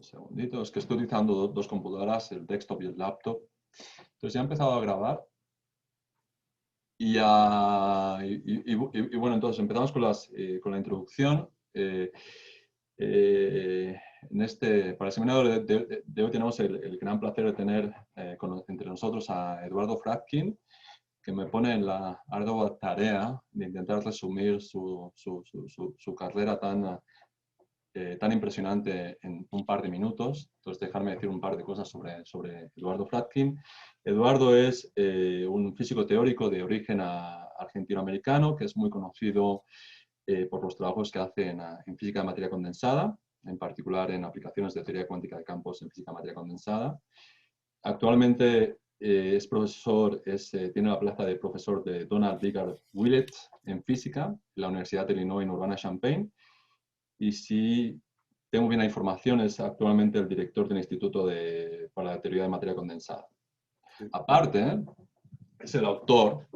segundito, es que estoy utilizando dos computadoras, el desktop y el laptop. Entonces ya he empezado a grabar y bueno, entonces empezamos con la introducción. Para el seminario de hoy tenemos el gran placer de tener entre nosotros a Eduardo Fradkin, que me pone en la ardua tarea de intentar resumir su carrera tan impresionante en un par de minutos. Entonces, dejarme decir un par de cosas sobre Eduardo Fradkin. Eduardo es un físico teórico de origen argentino-americano, que es muy conocido por los trabajos que hace en física de materia condensada, en particular en aplicaciones de teoría cuántica de campos en física de materia condensada. Actualmente es profesor, tiene la plaza de profesor de Donald Bigard Willett en física en la Universidad de Illinois en Urbana-Champaign. Y si tengo bien la información, es actualmente el director del Instituto para la Teoría de Materia Condensada. Aparte, es el autor,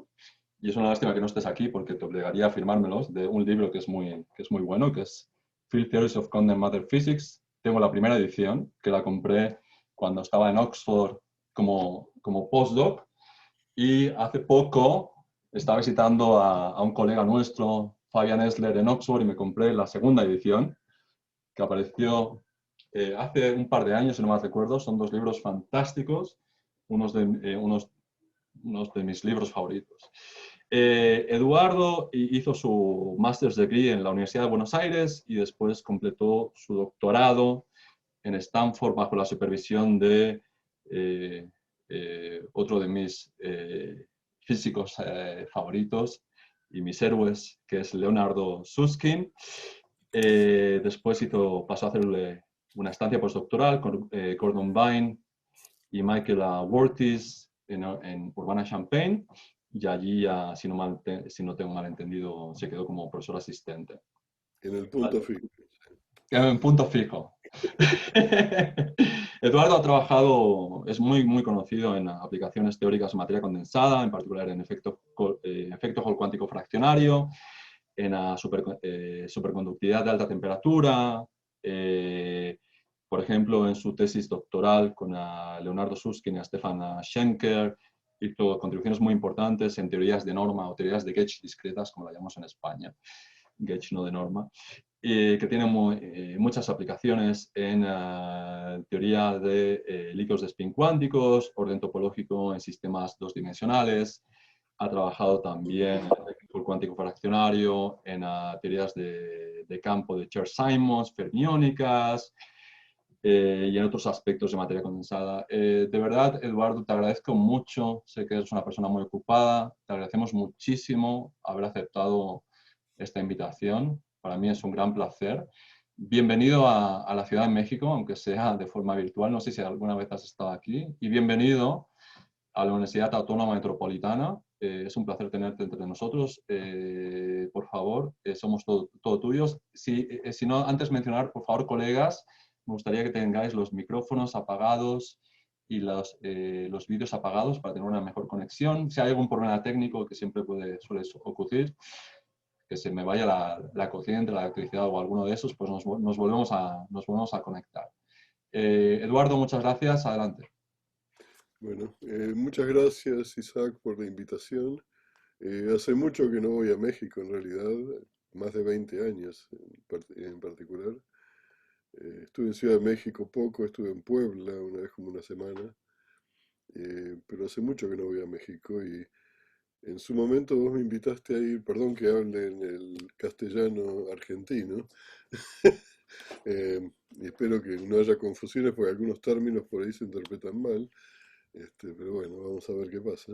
y es una lástima que no estés aquí porque te obligaría a firmármelos, de un libro que es muy bueno, que es Field Theories of Condensed Matter Physics. Tengo la primera edición, que la compré cuando estaba en Oxford como postdoc, y hace poco estaba visitando a un colega nuestro, Fabian Esler, en Oxford, y me compré la segunda edición, que apareció hace un par de años, si no me recuerdo. Son dos libros fantásticos, unos de mis libros favoritos. Eduardo hizo su Master's Degree en la Universidad de Buenos Aires y después completó su doctorado en Stanford bajo la supervisión de otro de mis físicos favoritos y mis héroes, que es Leonardo Susskind. Después pasó a hacerle una estancia postdoctoral con Gordon Vine y Michael Wortis en Urbana-Champaign, y allí, si no tengo mal entendido, se quedó como profesor asistente. En el punto fijo. En punto fijo. Eduardo ha trabajado, es muy conocido en aplicaciones teóricas de materia condensada, en particular en efecto Hall cuántico fraccionario, en superconductividad de alta temperatura, por ejemplo, en su tesis doctoral con Leonardo Susskind y Stefan Schenker, hizo contribuciones muy importantes en teorías de norma o teorías de gauge discretas, como la llamamos en España, gauge no de norma, que tiene muchas aplicaciones en teoría de líquidos de spin cuánticos, orden topológico en sistemas dos-dimensionales. Ha trabajado también en cuántico fraccionario, en teorías de campo de Chern-Simons, fermiónicas, y en otros aspectos de materia condensada. De verdad, Eduardo, te agradezco mucho. Sé que eres una persona muy ocupada. Te agradecemos muchísimo haber aceptado esta invitación. Para mí es un gran placer. Bienvenido a la Ciudad de México, aunque sea de forma virtual. No sé si alguna vez has estado aquí. Y bienvenido a la Universidad Autónoma Metropolitana. Es un placer tenerte entre nosotros. Por favor, somos todo tuyos. Si no, antes mencionar, por favor, colegas, me gustaría que tengáis los micrófonos apagados y los vídeos apagados para tener una mejor conexión. Si hay algún problema técnico, que siempre suele ocurrir, que se me vaya la corriente, la electricidad o alguno de esos, pues nos volvemos a conectar. Eduardo, muchas gracias. Adelante. Bueno, muchas gracias Isaac por la invitación. Hace mucho que no voy a México en realidad, más de 20 años en particular. Estuve en Ciudad de México poco, estuve en Puebla una vez como una semana, pero hace mucho que no voy a México y en su momento vos me invitaste a ir, perdón que hable en el castellano argentino, y espero que no haya confusiones porque algunos términos por ahí se interpretan mal, pero bueno, vamos a ver qué pasa.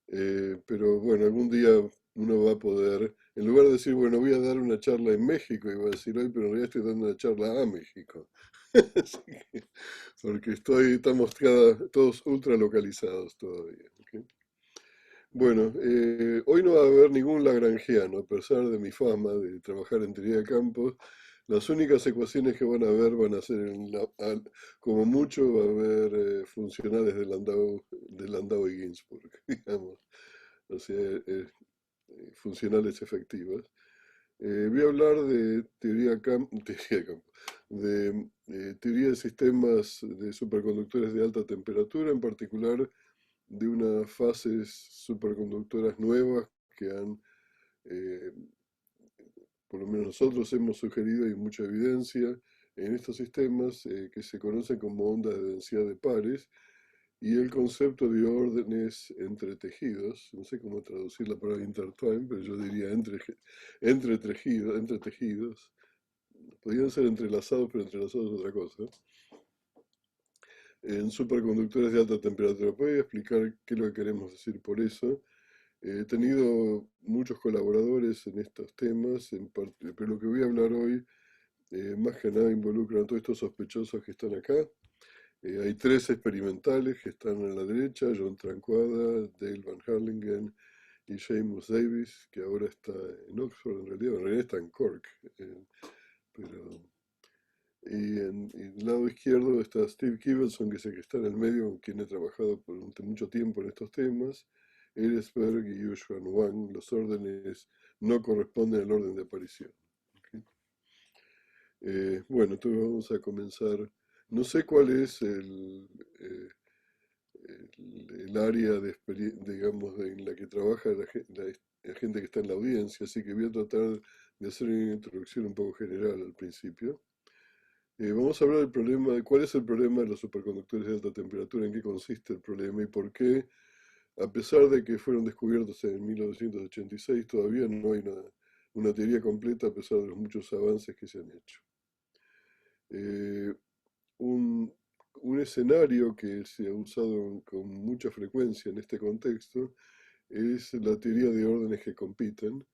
Pero bueno, algún día uno va a poder, en lugar de decir, bueno, voy a dar una charla en México, y voy a decir hoy, pero en realidad estoy dando una charla a México. Así que, porque estamos todos ultra localizados todavía. ¿Ok? Bueno, hoy no va a haber ningún lagrangiano, a pesar de mi fama de trabajar en teoría de campos. Las únicas ecuaciones que van a haber van a ser, como mucho, va a haber funcionales de Landau y Ginzburg, digamos, o sea, funcionales efectivas. Voy a hablar de teoría de campo, teoría de sistemas de superconductores de alta temperatura, en particular de unas fases superconductoras nuevas que han, eh, por lo menos nosotros hemos sugerido, y mucha evidencia en estos sistemas que se conocen como ondas de densidad de pares, y el concepto de órdenes entre tejidos, no sé cómo traducir la palabra intertwine, pero yo diría entre tejidos, podrían ser entrelazados, pero entrelazados es otra cosa, en superconductores de alta temperatura. ¿Puedo explicar qué es lo que queremos decir por eso? He tenido muchos colaboradores en estos temas, pero lo que voy a hablar hoy más que nada involucra a todos estos sospechosos que están acá. Hay tres experimentales que están a la derecha: John Tranquada, Dale Van Harlingen y Seamus Davis, que ahora está en Oxford, en realidad está en Cork. Pero, y del lado izquierdo está Steve Kivelson, que es el que está en el medio, con quien he trabajado por mucho tiempo en estos temas. Eresberg y Yuxuan Wang. Los órdenes no corresponden al orden de aparición. ¿Ok? Bueno, entonces vamos a comenzar. No sé cuál es el área digamos, en la que trabaja la gente que está en la audiencia, así que voy a tratar de hacer una introducción un poco general al principio. Vamos a hablar del problema, de cuál es el problema de los superconductores de alta temperatura, en qué consiste el problema y por qué, a pesar de que fueron descubiertos en 1986, todavía no hay una teoría completa a pesar de los muchos avances que se han hecho. Eh, un, un escenario que se ha usado con mucha frecuencia en este contexto es la teoría de órdenes que compiten,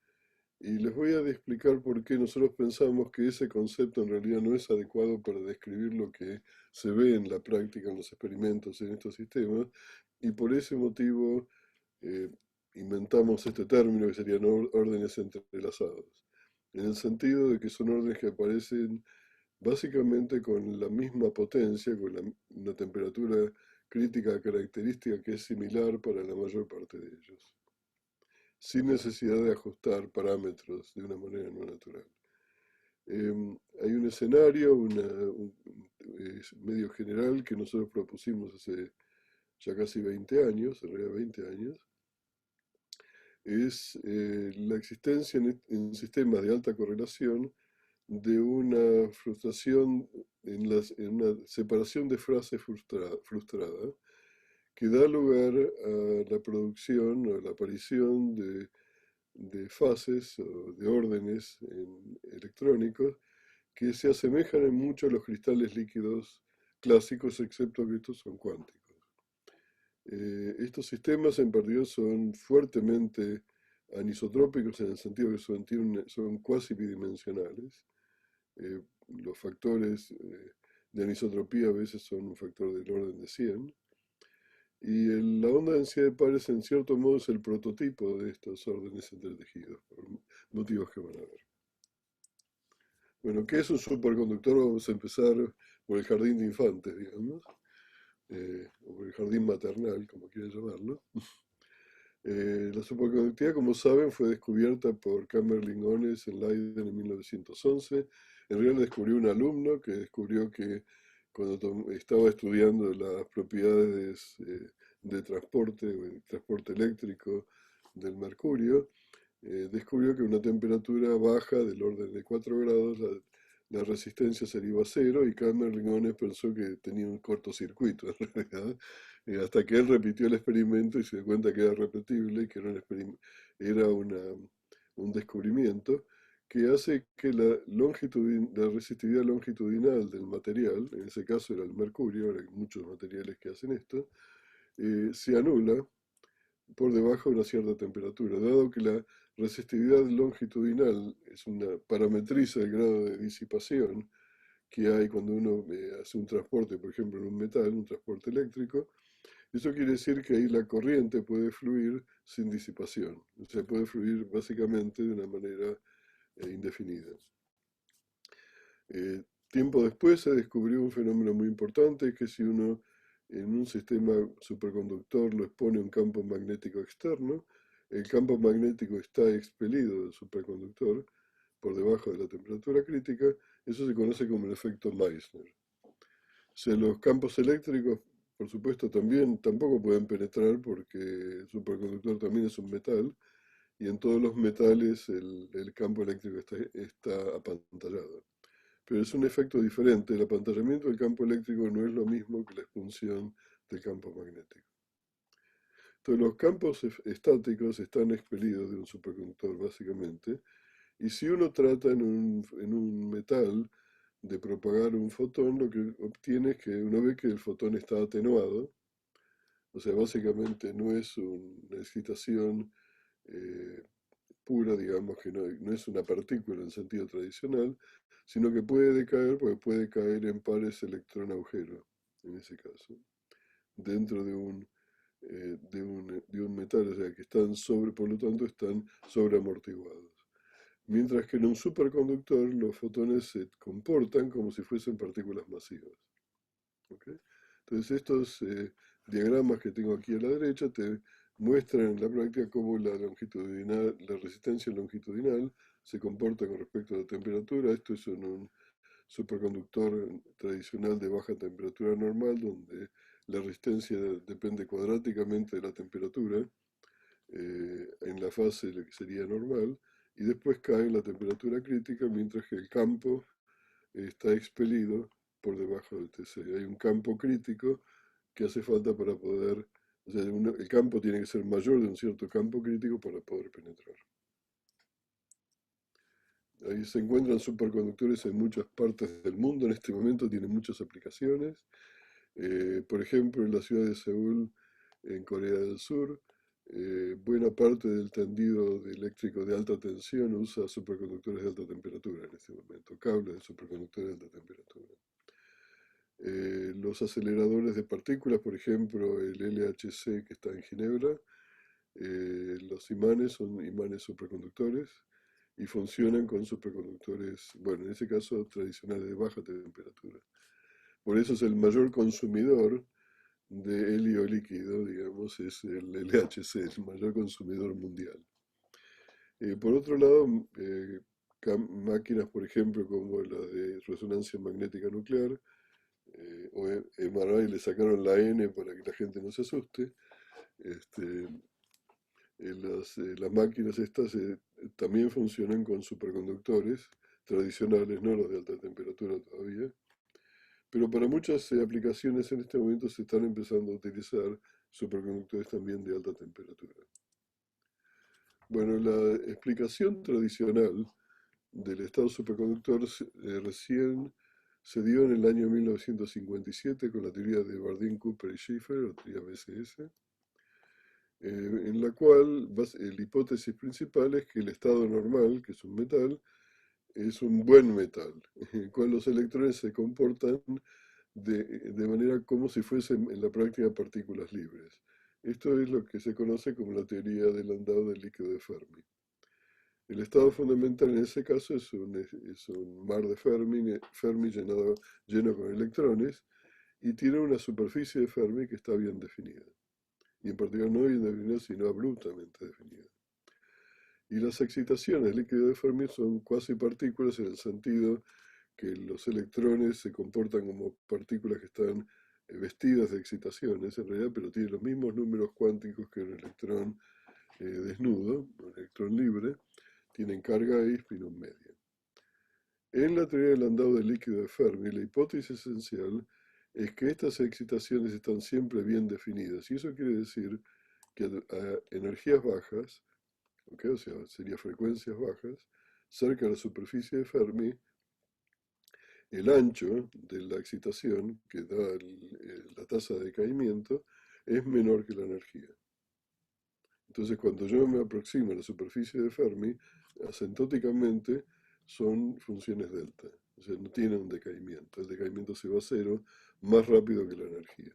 y les voy a explicar por qué nosotros pensamos que ese concepto en realidad no es adecuado para describir lo que se ve en la práctica, en los experimentos, en estos sistemas, y por ese motivo eh, inventamos este término que serían órdenes entrelazados, en el sentido de que son órdenes que aparecen básicamente con la misma potencia, con una temperatura crítica característica que es similar para la mayor parte de ellos, sin necesidad de ajustar parámetros de una manera no natural. Hay un escenario, medio general que nosotros propusimos hace ya casi 20 años, en realidad 20 años, es la existencia en sistemas de alta correlación de una frustración, en una separación de frase frustrada, que da lugar a la producción o a la aparición de fases o de órdenes electrónicos que se asemejan en mucho a los cristales líquidos clásicos, excepto que estos son cuánticos. Estos sistemas en particular son fuertemente anisotrópicos en el sentido que son cuasi bidimensionales. Los factores de anisotropía a veces son un factor del orden de 100. Y la onda de densidad de pares en cierto modo es el prototipo de estos órdenes entre tejidos, por motivos que van a ver. Bueno, ¿qué es un superconductor? Vamos a empezar por el jardín de infantes, digamos, o por el jardín maternal, como quieran llamarlo. La superconductividad, como saben, fue descubierta por Kamerlingh Onnes en Leiden en 1911. En realidad descubrió un alumno que descubrió que cuando estaba estudiando las propiedades de transporte, o el transporte eléctrico del mercurio, descubrió que a una temperatura baja del orden de 4 grados la resistencia se iba a cero, y Kamerlingh Onnes pensó que tenía un cortocircuito en realidad, hasta que él repitió el experimento y se dio cuenta que era repetible y que era un descubrimiento que hace que la resistividad longitudinal del material, en ese caso era el mercurio, ahora hay muchos materiales que hacen esto, se anula por debajo de una cierta temperatura, dado que la resistividad longitudinal es una parametriza del grado de disipación que hay cuando uno hace un transporte, por ejemplo, en un metal, un transporte eléctrico. Eso quiere decir que ahí la corriente puede fluir sin disipación, o sea, puede fluir básicamente de una manera indefinida. Tiempo después se descubrió un fenómeno muy importante, que si uno en un sistema superconductor lo expone a un campo magnético externo, el campo magnético está expelido del superconductor, por debajo de la temperatura crítica, eso se conoce como el efecto Meissner. O sea, los campos eléctricos, por supuesto, también tampoco pueden penetrar porque el superconductor también es un metal y en todos los metales el campo eléctrico está apantallado. Pero es un efecto diferente. El apantallamiento del campo eléctrico no es lo mismo que la expulsión del campo magnético. Entonces, los campos estáticos están expelidos de un superconductor, básicamente, y si uno trata en un metal de propagar un fotón, lo que obtiene es que uno ve que el fotón está atenuado, o sea, básicamente no es una excitación eh, pura, digamos, que no es una partícula en sentido tradicional, sino que puede decaer, porque puede caer en pares electrón-agujero, en ese caso, dentro de un metal, o sea, que están por lo tanto, están sobreamortiguados. Mientras que en un superconductor los fotones se comportan como si fuesen partículas masivas. ¿Ok? Entonces estos diagramas que tengo aquí a la derecha te muestran en la práctica cómo la resistencia longitudinal se comporta con respecto a la temperatura. Esto es en un superconductor tradicional de baja temperatura normal, donde la resistencia depende cuadráticamente de la temperatura en la fase lo que sería normal, y después cae en la temperatura crítica mientras que el campo está expelido por debajo del TC. Hay un campo crítico que hace falta para poder, o sea, el campo tiene que ser mayor de un cierto campo crítico para poder penetrar. Ahí se encuentran superconductores en muchas partes del mundo, en este momento tienen muchas aplicaciones. Por ejemplo, en la ciudad de Seúl, en Corea del Sur, buena parte del tendido eléctrico de alta tensión usa superconductores de alta temperatura en este momento, cables de superconductores de alta temperatura. Los aceleradores de partículas, por ejemplo, el LHC que está en Ginebra, los imanes son imanes superconductores y funcionan con superconductores, bueno, en ese caso tradicionales de baja temperatura. Por eso es el mayor consumidor de helio líquido, digamos, es el LHC, el mayor consumidor mundial. Por otro lado, máquinas, por ejemplo, como la de resonancia magnética nuclear, o MRI, le sacaron la N para que la gente no se asuste. Este, las máquinas estas también funcionan con superconductores tradicionales, no los de alta temperatura todavía, pero para muchas aplicaciones en este momento se están empezando a utilizar superconductores también de alta temperatura. Bueno, la explicación tradicional del estado superconductor recién se dio en el año 1957 con la teoría de Bardeen, Cooper y Schiffer, la teoría BCS, en la cual la hipótesis principal es que el estado normal, que es un metal, es un buen metal, en el cual los electrones se comportan de manera como si fuesen en la práctica partículas libres. Esto es lo que se conoce como la teoría del andado del líquido de Fermi. El estado fundamental en ese caso es un mar de Fermi lleno con electrones y tiene una superficie de Fermi que está bien definida. Y en particular no bien definida, sino abruptamente definida. Y las excitaciones del líquido de Fermi son cuasi partículas en el sentido que los electrones se comportan como partículas que están vestidas de excitaciones en realidad, pero tienen los mismos números cuánticos que un electrón desnudo, un electrón libre, tienen carga e y spin medio. En la teoría del andado del líquido de Fermi, la hipótesis esencial es que estas excitaciones están siempre bien definidas, y eso quiere decir que a energías bajas, ¿okay? O sea, sería frecuencias bajas, cerca de la superficie de Fermi, el ancho de la excitación que da la tasa de decaimiento es menor que la energía. Entonces, cuando yo me aproximo a la superficie de Fermi, asintóticamente son funciones delta. O sea, no tienen un decaimiento. El decaimiento se va a cero más rápido que la energía.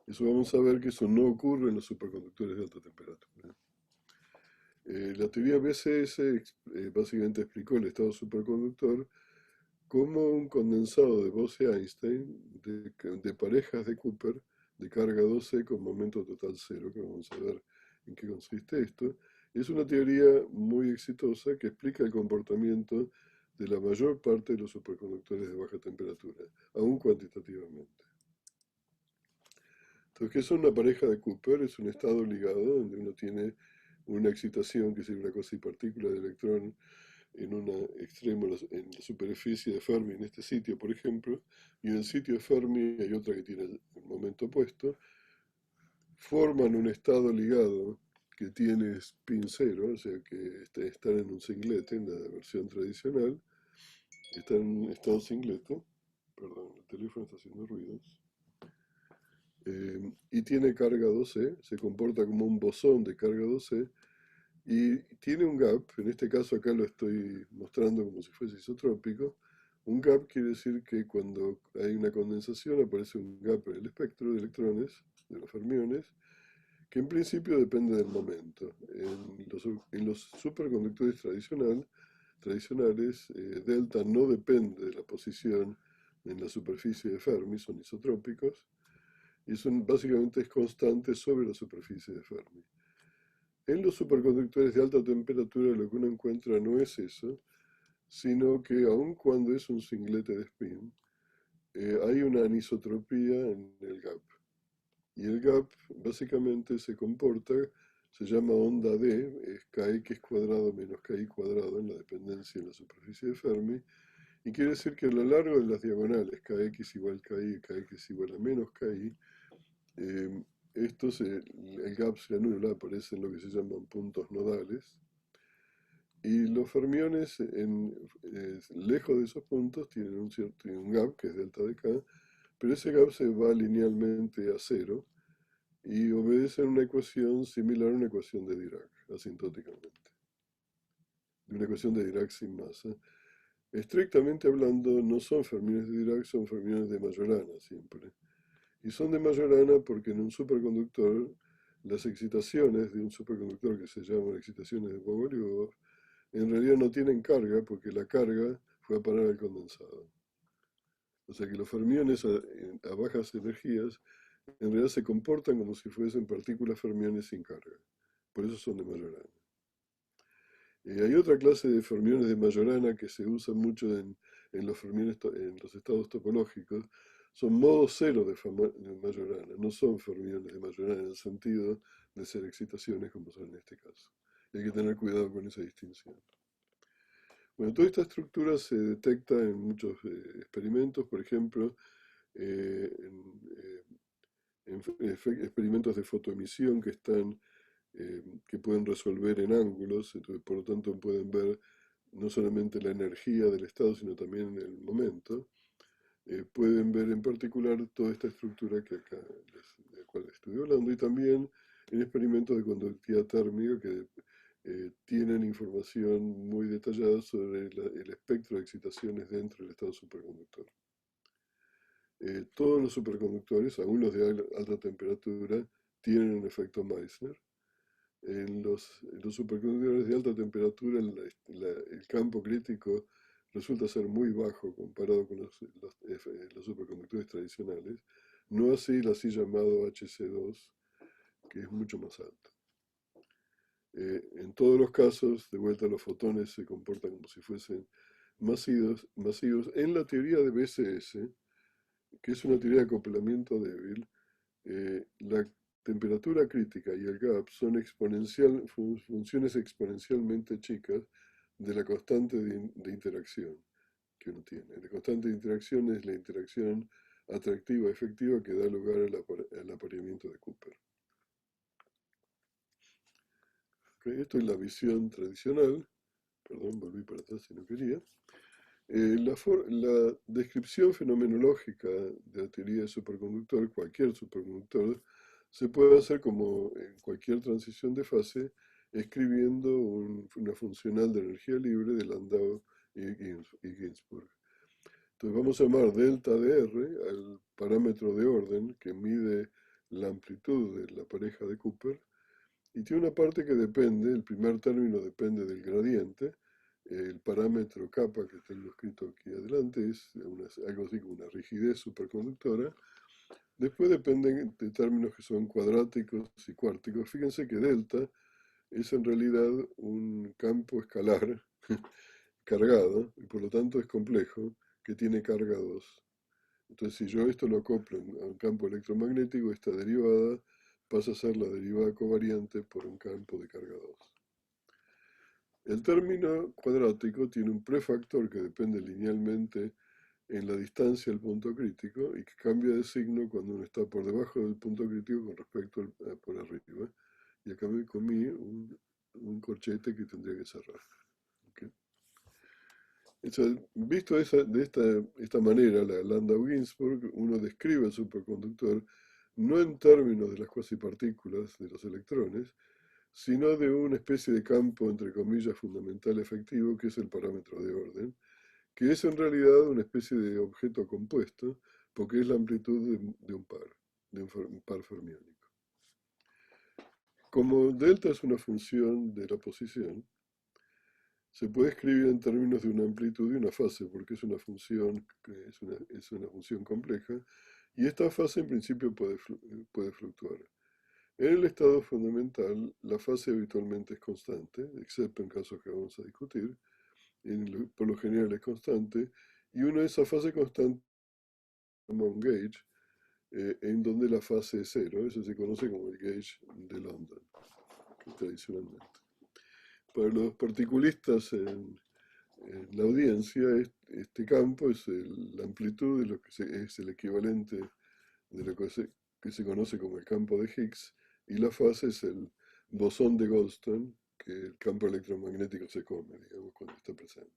Eso vamos a ver que eso no ocurre en los superconductores de alta temperatura. La teoría BCS básicamente explicó el estado superconductor como un condensado de Bose-Einstein de parejas de Cooper de carga 2C con momento total cero, que vamos a ver en qué consiste esto, Es una teoría muy exitosa que explica el comportamiento de la mayor parte de los superconductores de baja temperatura, aún cuantitativamente. Entonces, ¿qué son una pareja de Cooper? Es un estado ligado donde uno tiene una excitación, que es una cosa y partícula de electrón, en un extremo en la superficie de Fermi, en este sitio, por ejemplo, y en el sitio de Fermi hay otra que tiene el momento opuesto, forman un estado ligado que tiene spin cero, o sea que están en un singlete, en la versión tradicional, están en un estado singlete, perdón, el teléfono está haciendo ruidos, y tiene carga 2e, se comporta como un bosón de carga 2e, y tiene un gap, en este caso acá lo estoy mostrando como si fuese isotrópico. Un gap quiere decir que cuando hay una condensación aparece un gap en el espectro de electrones, de los fermiones, que en principio depende del momento. En los superconductores tradicionales, delta no depende de la posición en la superficie de Fermi, son isotrópicos, y básicamente es constante sobre la superficie de Fermi. En los superconductores de alta temperatura lo que uno encuentra no es eso, sino que aun cuando es un singlete de spin, hay una anisotropía en el gap. Y el gap básicamente se comporta, se llama onda D, es kx cuadrado menos ki cuadrado en la dependencia en la superficie de Fermi, y quiere decir que a lo largo de las diagonales kx igual ki y kx igual a menos ki, eh, el gap se anula, aparecen lo que se llaman puntos nodales, y los fermiones lejos de esos puntos tienen un gap que es delta de k, pero ese gap se va linealmente a cero y obedece a una ecuación similar a una ecuación de Dirac, asintóticamente, de una ecuación de Dirac sin masa. Estrictamente hablando, no son fermiones de Dirac, son fermiones de Majorana siempre. Y son de Majorana porque en un superconductor, las excitaciones de un superconductor que se llaman excitaciones de Bogoliubov, en realidad no tienen carga porque la carga fue a parar al condensado. O sea que los fermiones a bajas energías en realidad se comportan como si fuesen partículas fermiones sin carga. Por eso son de Majorana. Hay otra clase de fermiones de Majorana que se usa mucho en los estados topológicos. Son modo cero de Majorana, no son fermiones de Majorana en el sentido de ser excitaciones como son en este caso. Y hay que tener cuidado con esa distinción. Bueno, toda esta estructura se detecta en muchos experimentos, por ejemplo, eh, experimentos de fotoemisión que pueden resolver en ángulos, entonces por lo tanto pueden ver no solamente la energía del estado, sino también el momento. Pueden ver en particular toda esta estructura que acá de la cual estoy hablando, y también en experimentos de conductividad térmica que tienen información muy detallada sobre el espectro de excitaciones dentro del estado superconductor. Todos los superconductores, aún los de alta temperatura, tienen un efecto Meissner. En los superconductores de alta temperatura el campo crítico resulta ser muy bajo comparado con los superconductores tradicionales, no así el así llamado HC2, que es mucho más alto. En todos los casos, de vuelta los fotones se comportan como si fuesen masivos. En la teoría de BCS, que es una teoría de acoplamiento débil, la temperatura crítica y el gap son funciones exponencialmente chicas de la constante de interacción que uno tiene. La constante de interacción es la interacción atractiva efectiva que da lugar al apareamiento de Cooper. Okay, esto es la visión tradicional. Perdón, volví para atrás si no quería. La descripción fenomenológica de la teoría de superconductor, cualquier superconductor, se puede hacer como en cualquier transición de fase, escribiendo una funcional de energía libre de Landau y Ginzburg. Entonces vamos a llamar delta de R al parámetro de orden que mide la amplitud de la pareja de Cooper, y tiene una parte que depende, el primer término depende del gradiente. El parámetro kappa que tengo escrito aquí adelante es algo así como una rigidez superconductora. Después dependen de términos que son cuadráticos y cuárticos. Fíjense que delta es en realidad un campo escalar cargado, y por lo tanto es complejo, que tiene carga 2. Entonces, si yo esto lo acoplo a un campo electromagnético, esta derivada pasa a ser la derivada covariante por un campo de carga 2. El término cuadrático tiene un prefactor que depende linealmente en la distancia al punto crítico y que cambia de signo cuando uno está por debajo del punto crítico con respecto por arriba. Y acá me comí un corchete que tendría que cerrar. ¿Okay? Visto de esta manera, la Landau-Ginzburg, uno describe el superconductor no en términos de las cuasipartículas de los electrones, sino de una especie de campo, entre comillas, fundamental efectivo, que es el parámetro de orden, que es en realidad una especie de objeto compuesto, porque es la amplitud de un par, un par fermiónico. Como delta es una función de la posición, se puede escribir en términos de una amplitud y una fase, porque es una función, es una función compleja, y esta fase en principio puede fluctuar. En el estado fundamental, la fase habitualmente es constante, excepto en casos que vamos a discutir, por lo general es constante, y una de esas fases constantes se llama un gauge, en donde la fase es cero, eso se conoce como el gauge de London, tradicionalmente. Para los particulistas en la audiencia, este campo es la amplitud de lo que es el equivalente de lo que se conoce como el campo de Higgs, y la fase es el bosón de Goldstone, que el campo electromagnético se come, digamos, cuando está presente.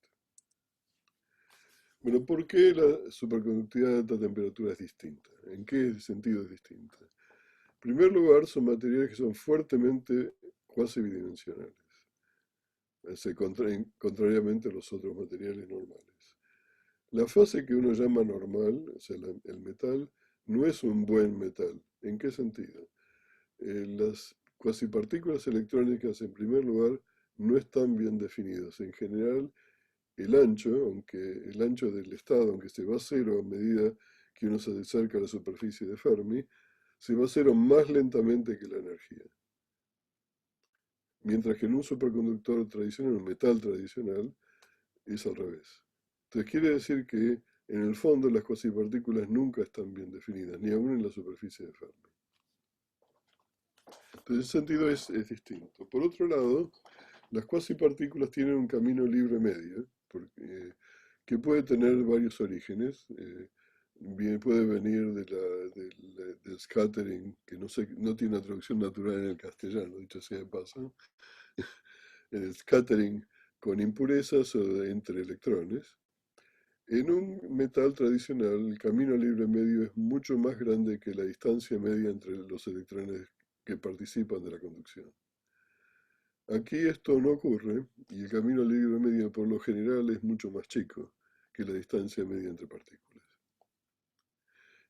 Bueno, ¿por qué la superconductividad a alta temperatura es distinta? ¿En qué sentido es distinta? En primer lugar, son materiales que son fuertemente cuasi bidimensionales, contrariamente a los otros materiales normales. La fase que uno llama normal, o sea, el metal, no es un buen metal. ¿En qué sentido? Las cuasipartículas electrónicas, en primer lugar, no están bien definidas. En general, el ancho del estado, aunque se va a cero a medida que uno se acerca a la superficie de Fermi, se va a cero más lentamente que la energía. Mientras que en un superconductor tradicional, un metal tradicional, es al revés. Entonces quiere decir que en el fondo las cuasipartículas nunca están bien definidas, ni aún en la superficie de Fermi. Entonces ese sentido es distinto. Por otro lado, las cuasipartículas tienen un camino libre medio, que puede tener varios orígenes. Puede venir del scattering, que no tiene una traducción natural en el castellano, dicho sea de paso. El scattering con impurezas o entre electrones. En un metal tradicional, el camino libre medio es mucho más grande que la distancia media entre los electrones que participan de la conducción. Aquí esto no ocurre y el camino libre medio por lo general es mucho más chico que la distancia media entre partículas.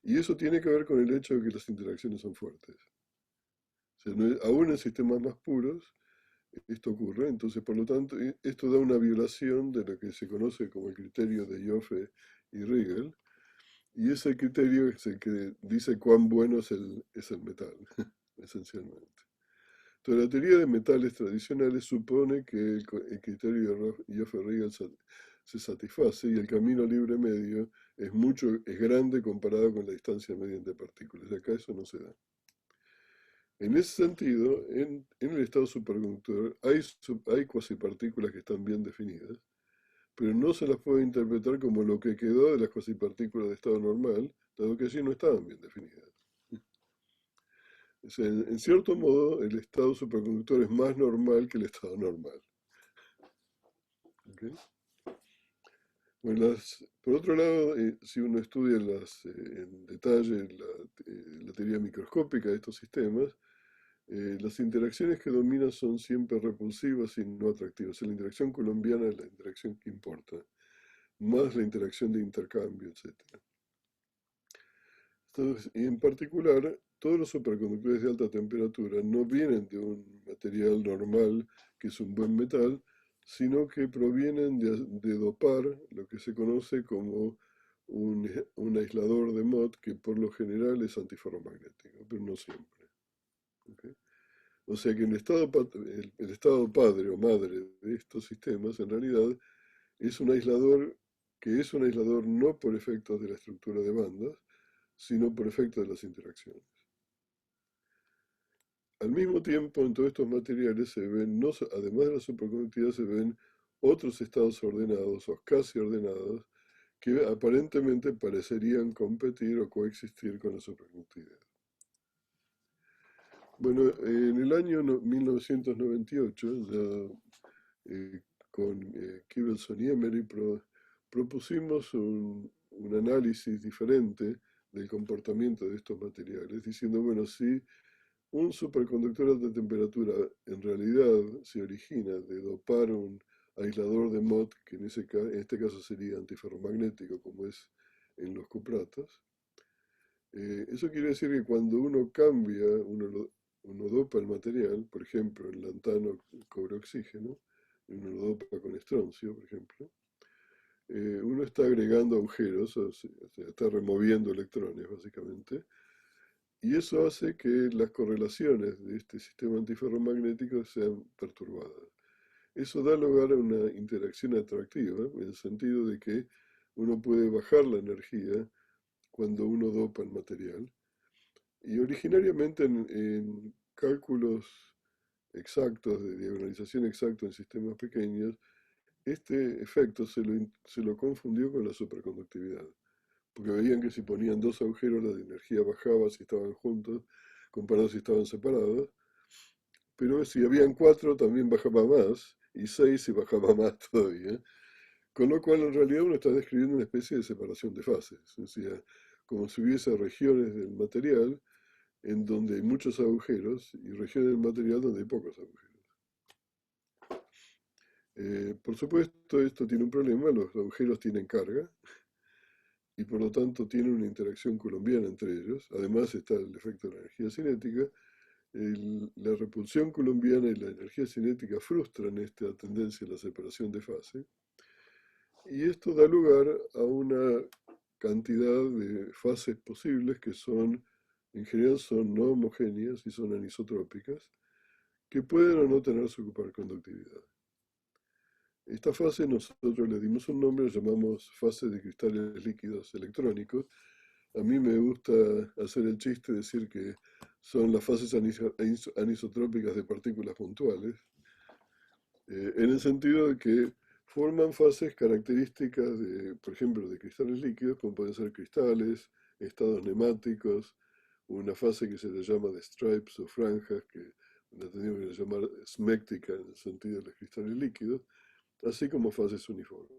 Y eso tiene que ver con el hecho de que las interacciones son fuertes. O sea, aún en sistemas más puros esto ocurre, entonces por lo tanto esto da una violación de lo que se conoce como el criterio de Joffe y Rigel, y ese criterio es el que dice cuán bueno es el metal, esencialmente. Entonces, la teoría de metales tradicionales supone que el criterio de Joffe-Rigel se satisface y el camino libre medio es grande comparado con la distancia media entre partículas. Y acá eso no se da. En ese sentido, en el estado superconductor hay cuasipartículas que están bien definidas, pero no se las puede interpretar como lo que quedó de las cuasipartículas de estado normal, dado que allí no estaban bien definidas. O sea, en cierto modo, el estado superconductor es más normal que el estado normal. ¿Okay? Bueno, por otro lado, si uno estudia en detalle la teoría microscópica de estos sistemas, las interacciones que dominan son siempre repulsivas y no atractivas. La interacción colombiana es la interacción que importa, más la interacción de intercambio, etc. Entonces, y en particular, todos los superconductores de alta temperatura no vienen de un material normal, que es un buen metal, sino que provienen de dopar lo que se conoce como un aislador de Mott, que por lo general es antiferromagnético, pero no siempre. ¿Okay? O sea que el estado padre o madre de estos sistemas en realidad es un aislador que es un aislador no por efectos de la estructura de bandas, sino por efectos de las interacciones. Al mismo tiempo, en todos estos materiales se ven, no, además de la superconductividad, se ven otros estados ordenados o casi ordenados que aparentemente parecerían competir o coexistir con la superconductividad. Bueno, en el año 1998, ya con Kibelson y Emery, propusimos un análisis diferente del comportamiento de estos materiales, diciendo, bueno, si un superconductor de alta temperatura en realidad se origina de dopar un aislador de Mott, que en este caso sería antiferromagnético, como es en los cupratos. Eso quiere decir que cuando uno cambia, uno dopa el material, por ejemplo, el lantano cobre oxígeno, y uno lo dopa con estroncio, por ejemplo, uno está agregando agujeros, o sea, está removiendo electrones, básicamente, y eso hace que las correlaciones de este sistema antiferromagnético sean perturbadas. Eso da lugar a una interacción atractiva, en el sentido de que uno puede bajar la energía cuando uno dopa el material. Y originariamente en cálculos exactos, de diagonalización exacta en sistemas pequeños, este efecto se lo confundió con la superconductividad, porque veían que si ponían dos agujeros la energía bajaba si estaban juntos, comparado si estaban separados, pero si habían cuatro también bajaba más, y seis y bajaba más todavía, con lo cual en realidad uno está describiendo una especie de separación de fases, o sea, como si hubiese regiones del material en donde hay muchos agujeros y regiones del material donde hay pocos agujeros. Por supuesto, esto tiene un problema, los agujeros tienen carga y por lo tanto tienen una interacción coulombiana entre ellos. Además está el efecto de la energía cinética. La repulsión coulombiana y la energía cinética frustran esta tendencia a la separación de fase. Y esto da lugar a una cantidad de fases posibles que son, en general, son no homogéneas y son anisotrópicas, que pueden o no tener su superconductividad. Esta fase nosotros le dimos un nombre, la llamamos fase de cristales líquidos electrónicos. A mí me gusta hacer el chiste, decir que son las fases anisotrópicas de partículas puntuales, en el sentido de que forman fases características de, por ejemplo, de cristales líquidos, como pueden ser cristales, estados nemáticos, una fase que se le llama de stripes o franjas, que la tenemos que llamar esméctica en el sentido de los cristales líquidos, así como fases uniformes.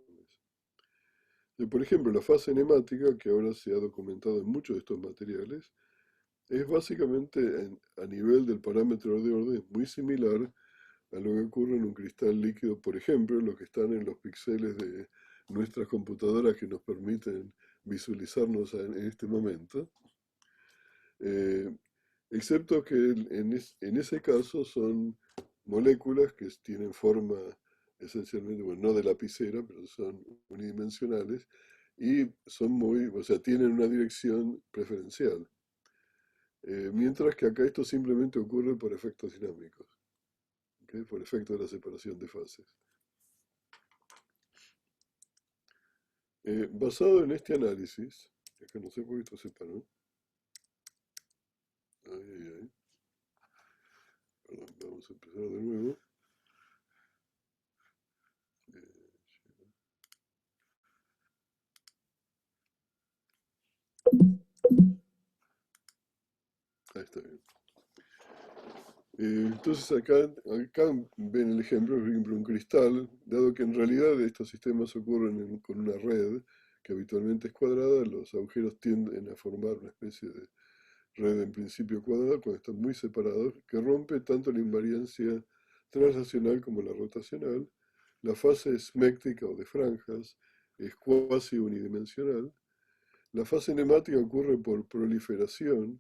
Por ejemplo, la fase nemática, que ahora se ha documentado en muchos de estos materiales, es básicamente a nivel del parámetro de orden muy similar a lo que ocurre en un cristal líquido, por ejemplo, lo que están en los píxeles de nuestras computadoras que nos permiten visualizarnos en este momento, eh, excepto que en ese caso son moléculas que tienen forma esencialmente, bueno, no de lapicera, pero son unidimensionales y son muy, o sea, tienen una dirección preferencial. Mientras que acá esto simplemente ocurre por efectos dinámicos, ¿okay? Por efecto de la separación de fases. Basado en este análisis, acá no sé por qué esto se paró. Ay, ay, ay. Perdón, vamos a empezar de nuevo. Ahí está bien. Entonces acá ven el ejemplo, por ejemplo, un cristal, dado que en realidad estos sistemas ocurren con una red que habitualmente es cuadrada, los agujeros tienden a formar una especie de red en principio cuadrada cuando están muy separados, que rompe tanto la invariancia translacional como la rotacional. La fase esméctica o de franjas es cuasi unidimensional. La fase nemática ocurre por proliferación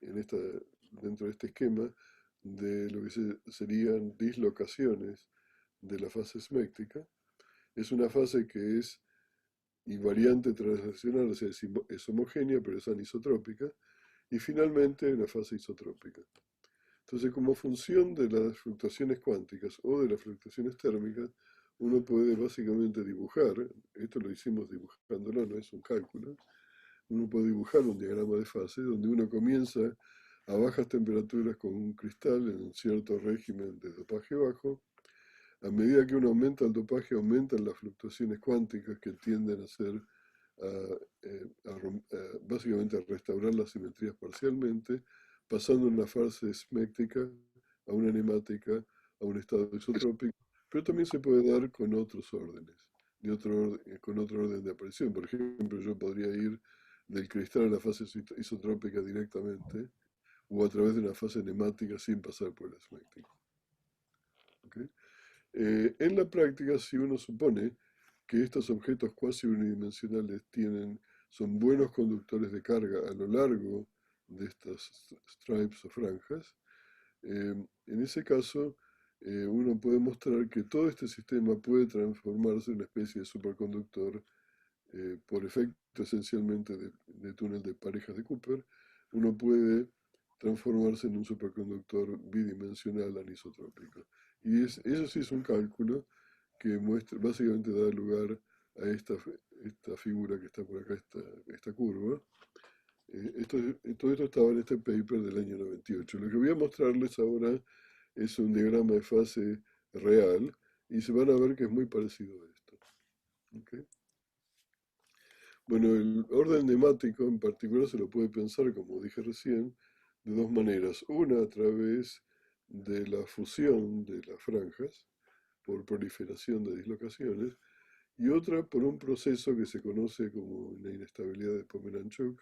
dentro de este esquema de lo que serían dislocaciones de la fase esméctica. Es una fase que es invariante translacional, o sea, es homogénea, pero es anisotrópica. Y finalmente una fase isotrópica. Entonces, como función de las fluctuaciones cuánticas o de las fluctuaciones térmicas, uno puede básicamente dibujar, esto lo hicimos dibujándolo, no es un cálculo, uno puede dibujar un diagrama de fase donde uno comienza a bajas temperaturas con un cristal en un cierto régimen de dopaje bajo. A medida que uno aumenta el dopaje, aumentan las fluctuaciones cuánticas que tienden a ser, básicamente a restaurar las simetrías parcialmente, pasando de una fase esméctica a una nemática, a un estado isotrópico, pero también se puede dar con otros órdenes, con otro orden de aparición. Por ejemplo, yo podría ir del cristal a la fase isotrópica directamente, o a través de una fase nemática sin pasar por el esméctico. ¿Okay? En la práctica, si uno supone que estos objetos cuasi unidimensionales son buenos conductores de carga a lo largo de estas stripes o franjas, en ese caso uno puede mostrar que todo este sistema puede transformarse en una especie de superconductor por efecto esencialmente de túnel de parejas de Cooper. Uno puede transformarse en un superconductor bidimensional anisotrópico. Y eso sí es un cálculo que básicamente da lugar a esta figura que está por acá, esta curva. Todo esto estaba en este paper del año 98. Lo que voy a mostrarles ahora es un diagrama de fase real y se van a ver que es muy parecido a esto. ¿Okay? Bueno, el orden nemático en particular se lo puede pensar, como dije recién, de dos maneras. Una a través de la fusión de las franjas por proliferación de dislocaciones y otra por un proceso que se conoce como la inestabilidad de Pomeranchuk,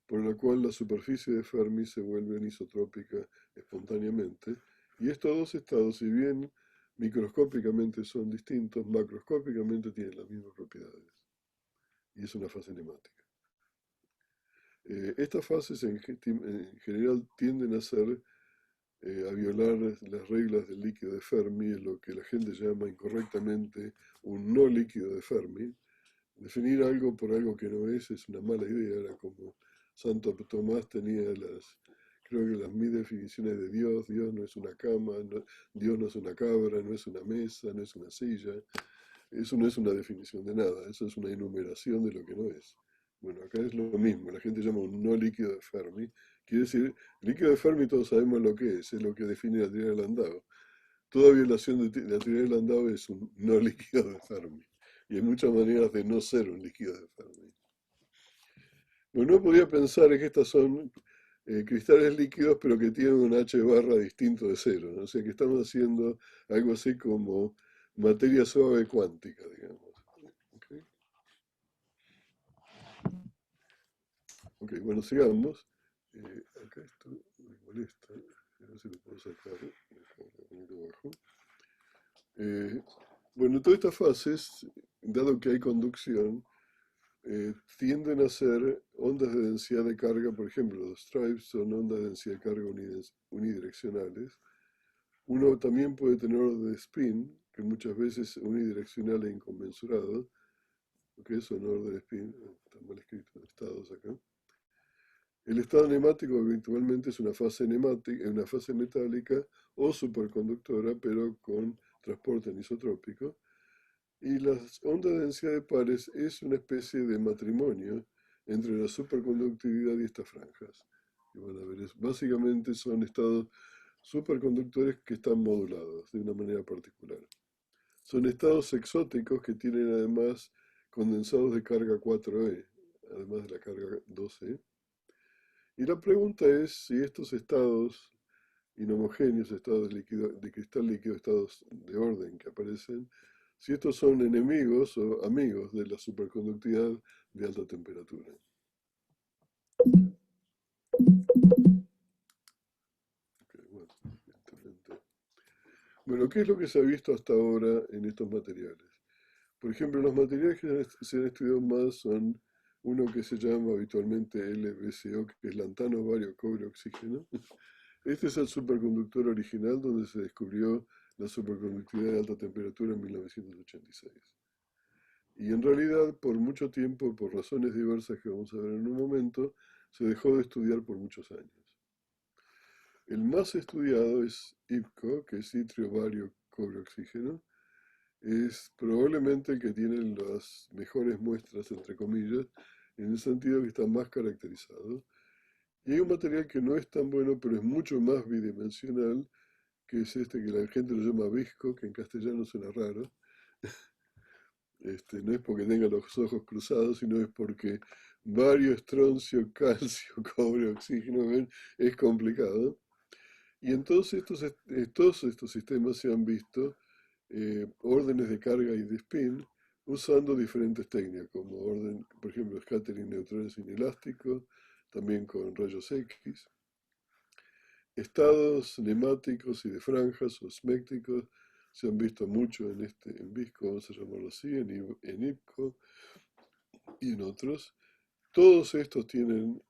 por la cual la superficie de Fermi se vuelve anisotrópica espontáneamente. Y estos dos estados, si bien microscópicamente son distintos, macroscópicamente tienen las mismas propiedades. Y es una fase nemática. Estas fases en general tienden a violar las reglas del líquido de Fermi, es lo que la gente llama incorrectamente un no líquido de Fermi. Definir algo por algo que no es una mala idea, era como Santo Tomás tenía creo que las mil definiciones de Dios. Dios no es una cama, Dios no es una cabra, no es una mesa, no es una silla. Eso no es una definición de nada, eso es una enumeración de lo que no es. Bueno, acá es lo mismo, la gente llama un no líquido de Fermi. Quiere decir, líquido de Fermi todos sabemos lo que es lo que define la teoría de Landau. Toda violación de la teoría de Landau es un no líquido de Fermi. Y hay muchas maneras de no ser un líquido de Fermi. Lo que uno podría pensar es que estas son cristales líquidos, pero que tienen un H barra distinto de cero, ¿no? O sea que estamos haciendo algo así como materia suave cuántica, digamos. ¿Okay? Ok, bueno, sigamos. Acá esto me molesta. A ver si lo puedo sacar. Abajo. Bueno, todas estas fases, dado que hay conducción, tienden a ser ondas de densidad de carga. Por ejemplo, los stripes son ondas de densidad de carga unidireccionales. Uno también puede tener ondas de spin, que muchas veces es unidireccional e inconmensurado, que son ondas de spin, están mal escritos estados acá. El estado nemático habitualmente es una fase metálica o superconductora, pero con transporte anisotrópico. Y las ondas de densidad de pares es una especie de matrimonio entre la superconductividad y estas franjas. Y van a ver, básicamente son estados superconductores que están modulados de una manera particular. Son estados exóticos que tienen además condensados de carga 4e, además de la carga 2e. Y la pregunta es si estos estados inhomogéneos, estados de cristal líquido, estados de orden que aparecen, si estos son enemigos o amigos de la superconductividad de alta temperatura. Okay, bueno, ¿qué es lo que se ha visto hasta ahora en estos materiales? Por ejemplo, los materiales que se han estudiado más son uno que se llama habitualmente LBCO, que es lantano, bario, cobre, oxígeno. Este es el superconductor original donde se descubrió la superconductividad de alta temperatura en 1986. Y en realidad, por mucho tiempo, por razones diversas que vamos a ver en un momento, se dejó de estudiar por muchos años. El más estudiado es IPCO, que es itrio, bario, cobre, oxígeno. Es probablemente el que tiene las mejores muestras, entre comillas, en el sentido que está más caracterizado. Y hay un material que no es tan bueno, pero es mucho más bidimensional, que es este que la gente lo llama visco, que en castellano suena raro. No es porque tenga los ojos cruzados, sino es porque bario, estroncio, calcio, cobre, oxígeno, ¿ven? Es complicado. Y en todos estos sistemas se han visto órdenes de carga y de spin usando diferentes técnicas, como orden, por ejemplo, scattering neutrones inelásticos, también con rayos X, estados nemáticos y de franjas o esmécticos se han visto mucho en VISCO, vamos a llamarlo así, en IPCO y en otros. Todos estos tienen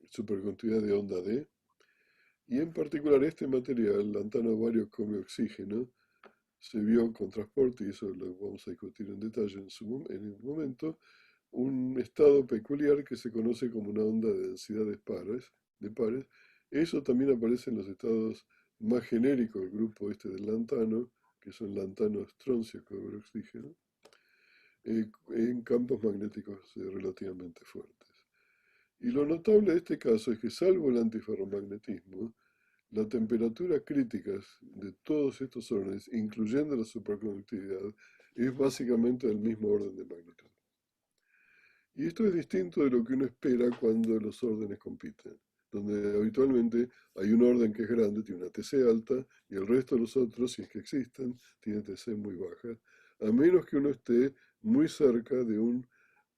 superconductividad de onda D, y en particular este material, lantano bario come oxígeno, se vio con transporte, y eso lo vamos a discutir en detalle en el momento, un estado peculiar que se conoce como una onda de densidad de pares. Eso también aparece en los estados más genéricos del grupo este del lantano, que son lantano, estroncio, cobre, oxígeno, en campos magnéticos relativamente fuertes. Y lo notable de este caso es que, salvo el antiferromagnetismo, la temperatura crítica de todos estos órdenes, incluyendo la superconductividad, es básicamente del mismo orden de magnitud. Y esto es distinto de lo que uno espera cuando los órdenes compiten, donde habitualmente hay un orden que es grande, tiene una TC alta, y el resto de los otros, si es que existen, tiene TC muy baja, a menos que uno esté muy cerca de un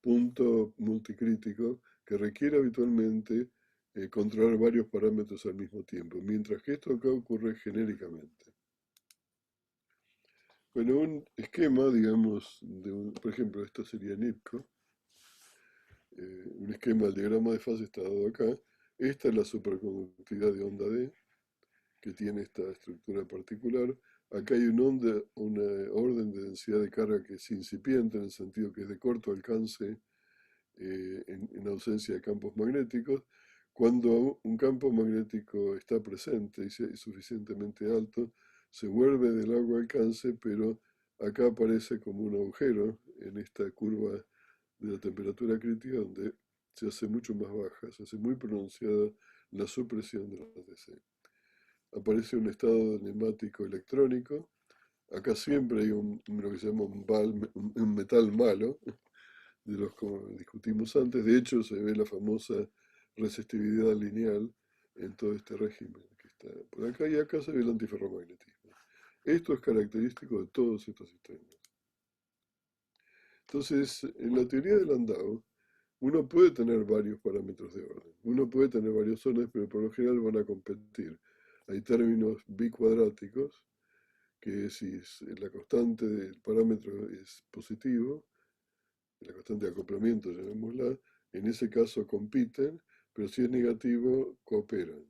punto multicrítico que requiere habitualmente controlar varios parámetros al mismo tiempo, mientras que esto acá ocurre genéricamente. Bueno, un esquema, digamos, por ejemplo, esto sería NIPCO, un esquema del diagrama de fase está dado acá. Esta es la superconductividad de onda D, que tiene esta estructura particular. Acá hay una orden de densidad de carga que es incipiente, en el sentido que es de corto alcance en ausencia de campos magnéticos. Cuando un campo magnético está presente y es suficientemente alto, se vuelve de largo alcance, pero acá aparece como un agujero en esta curva de la temperatura crítica, donde se hace mucho más baja, se hace muy pronunciada la supresión de la DC. Aparece un estado nemático electrónico. Acá siempre hay lo que se llama un metal malo, de los que discutimos antes. De hecho, se ve la famosa resistividad lineal en todo este régimen que está por acá, y acá se ve el antiferromagnetismo. Esto es característico de todos estos sistemas. Entonces, en la teoría de Landau, uno puede tener varios parámetros de orden, uno puede tener varios órdenes, pero por lo general van a competir. Hay términos bicuadráticos, que si la constante del parámetro es positivo, la constante de acoplamiento, llamémosla, en ese caso compiten, pero si es negativo, cooperan.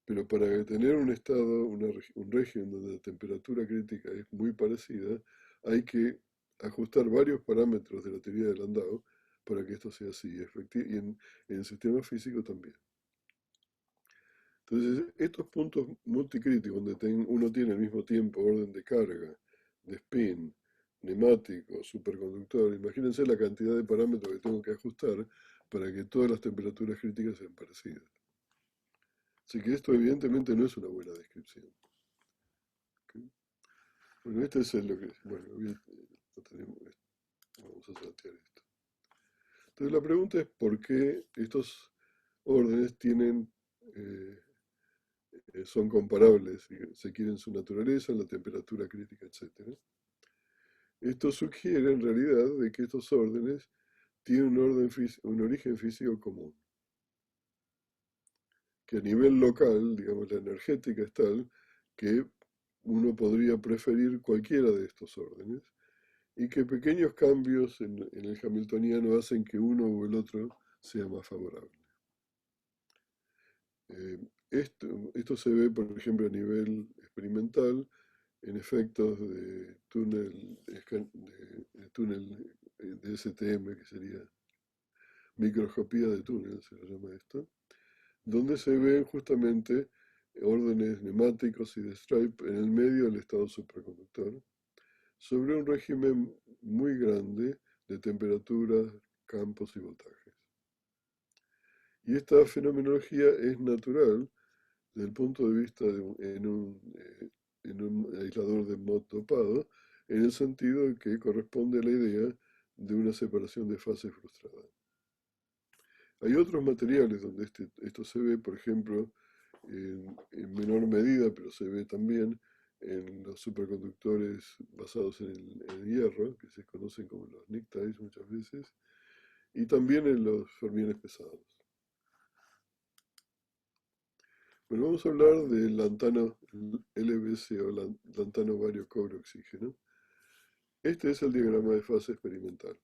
Pero para tener un estado, un régimen donde la temperatura crítica es muy parecida, hay que ajustar varios parámetros de la teoría de Landau para que esto sea así, y en el sistema físico también. Entonces, estos puntos multicríticos, donde uno tiene al mismo tiempo orden de carga, de spin, neumático, superconductor, imagínense la cantidad de parámetros que tengo que ajustar para que todas las temperaturas críticas sean parecidas. Así que esto evidentemente no es una buena descripción. ¿Okay? Bueno, este es lo que... Bueno, vamos a saltear esto. Entonces la pregunta es por qué estos órdenes son comparables, si se quiere, en su naturaleza, en la temperatura crítica, etc. Esto sugiere en realidad de que estos órdenes tienen un origen físico común, que a nivel local, digamos, la energética es tal que uno podría preferir cualquiera de estos órdenes, y que pequeños cambios en el hamiltoniano hacen que uno o el otro sea más favorable. Esto se ve, por ejemplo, a nivel experimental, en efectos de túnel de STM, que sería microscopía de túnel, se lo llama esto, donde se ven justamente órdenes neumáticos y de stripe en el medio del estado superconductor, sobre un régimen muy grande de temperaturas, campos y voltajes. Y esta fenomenología es natural desde el punto de vista en un aislador de Mott dopado, en el sentido de que corresponde a la idea de una separación de fase frustrada. Hay otros materiales donde esto se ve, por ejemplo, en menor medida, pero se ve también en los superconductores basados en el hierro, que se conocen como los neckties muchas veces, y también en los fermiones pesados. Bueno, vamos a hablar del lantano LBC o lantano bario cobre oxígeno. Este es el diagrama de fase experimental.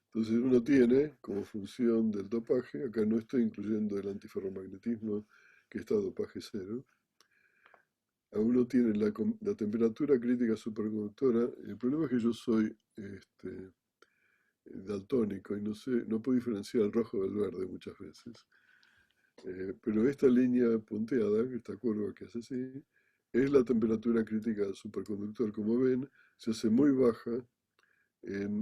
Entonces uno tiene como función del dopaje, acá no estoy incluyendo el antiferromagnetismo que está a dopaje cero, a uno tiene la temperatura crítica superconductora. El problema es que yo soy daltónico y no sé, no puedo diferenciar el rojo del verde muchas veces. Pero esta línea punteada, esta curva que hace así, es la temperatura crítica del superconductor. Como ven, se hace muy baja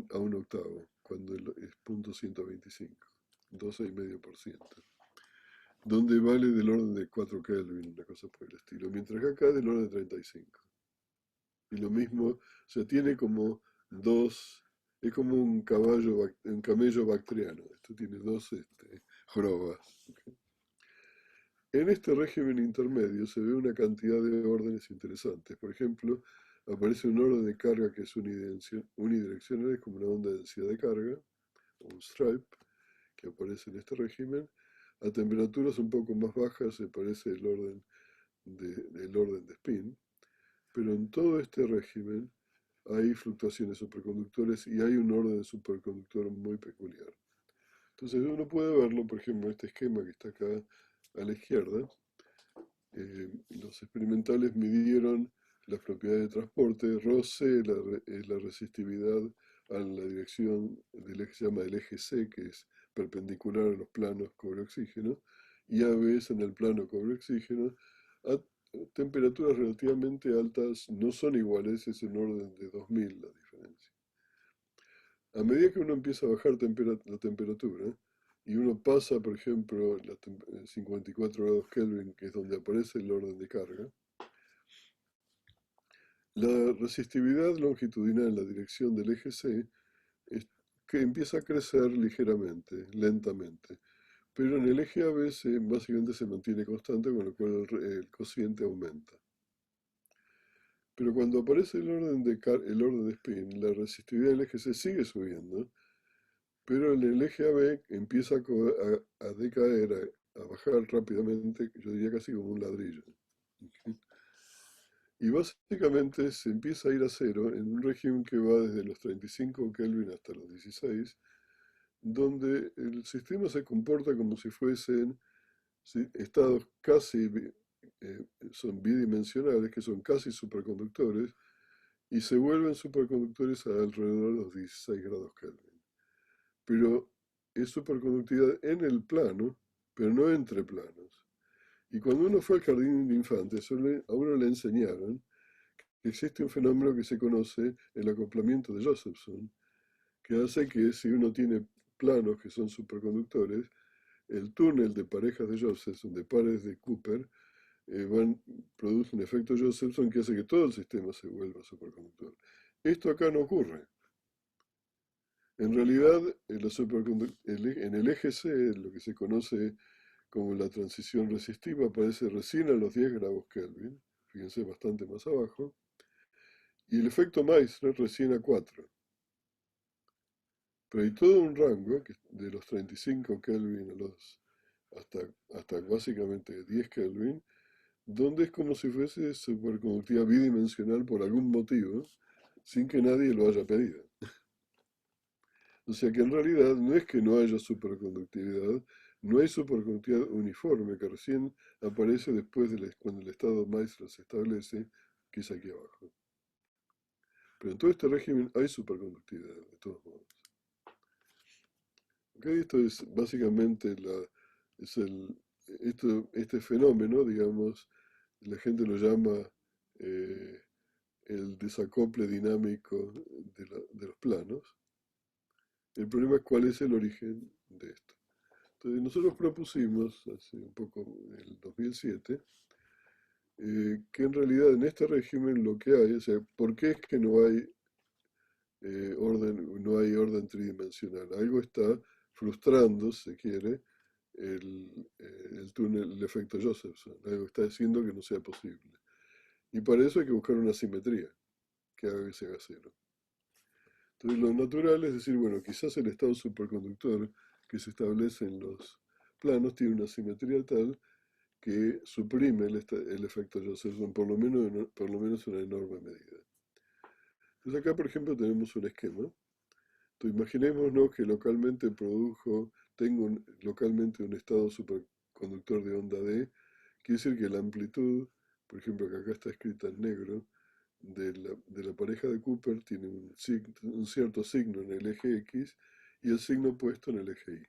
a un octavo, cuando es 0.125, 12,5%, donde vale del orden de 4 Kelvin, una cosa por el estilo, mientras que acá es del orden de 35. Y lo mismo, o sea, tiene como dos, es como un camello bactriano, esto tiene dos jorobas. ¿Okay? En este régimen intermedio se ve una cantidad de órdenes interesantes. Por ejemplo, aparece un orden de carga que es unidireccional, es como una onda de densidad de carga, o un stripe, que aparece en este régimen. A temperaturas un poco más bajas se parece el orden de spin, pero en todo este régimen hay fluctuaciones superconductores y hay un orden de superconductor muy peculiar. Entonces uno puede verlo, por ejemplo, en este esquema que está acá a la izquierda. Los experimentales midieron las propiedades de transporte. Rho-C es la resistividad a la dirección del eje, se llama el eje C, que es perpendicular a los planos cobre-oxígeno, y AB es en el plano cobre-oxígeno. A temperaturas relativamente altas no son iguales, es en orden de 2000 la diferencia. A medida que uno empieza a bajar la temperatura, y uno pasa, por ejemplo, 54 grados Kelvin, que es donde aparece el orden de carga, la resistividad longitudinal en la dirección del eje C que empieza a crecer ligeramente, lentamente, pero en el eje AB básicamente se mantiene constante, con lo cual el cociente aumenta. Pero cuando aparece el orden de spin, la resistividad del eje C sigue subiendo, pero en el eje AB empieza a decaer, a bajar rápidamente, yo diría casi como un ladrillo. Y básicamente se empieza a ir a cero en un régimen que va desde los 35 Kelvin hasta los 16, donde el sistema se comporta como si fuesen estados casi, son bidimensionales, que son casi superconductores, y se vuelven superconductores alrededor de los 16 grados Kelvin. Pero es superconductividad en el plano, pero no entre planos. Y cuando uno fue al jardín de infantes, a uno le enseñaron que existe un fenómeno que se conoce el acoplamiento de Josephson, que hace que si uno tiene planos que son superconductores, el túnel de parejas de Josephson, de pares de Cooper, produce un efecto Josephson que hace que todo el sistema se vuelva superconductor. Esto acá no ocurre. En realidad, en el eje C, lo que se conoce como la transición resistiva, aparece recién a los 10 grados Kelvin, fíjense, bastante más abajo, y el efecto Meissner recién a 4. Pero hay todo un rango de los 35 Kelvin hasta básicamente 10 Kelvin, donde es como si fuese superconductividad bidimensional por algún motivo, sin que nadie lo haya pedido. O sea que en realidad no es que no haya superconductividad, no hay superconductividad uniforme que recién aparece después cuando el estado Meissner se establece, que es aquí abajo. Pero en todo este régimen hay superconductividad, de todos modos. Okay, esto es básicamente Es este fenómeno, digamos, la gente lo llama eh, el desacople dinámico de los planos. El problema es cuál es el origen de esto. Entonces nosotros propusimos, hace un poco, en el 2007, que en realidad en este régimen lo que hay, o sea, ¿por qué es que no hay orden tridimensional? Algo está frustrando, si se quiere, el túnel, el efecto Josephson. Algo está haciendo que no sea posible. Y para eso hay que buscar una simetría que haga que se haga cero. Entonces lo natural es decir, bueno, quizás el estado superconductor que se establece en los planos tiene una simetría tal que suprime el efecto Josephson, por lo menos en una enorme medida. Entonces acá, por ejemplo, tenemos un esquema. Entonces imaginémonos que tengo localmente un estado superconductor de onda D, quiere decir que la amplitud, por ejemplo, que acá está escrita en negro, de la pareja de Cooper tiene un cierto signo en el eje X y el signo opuesto en el eje Y.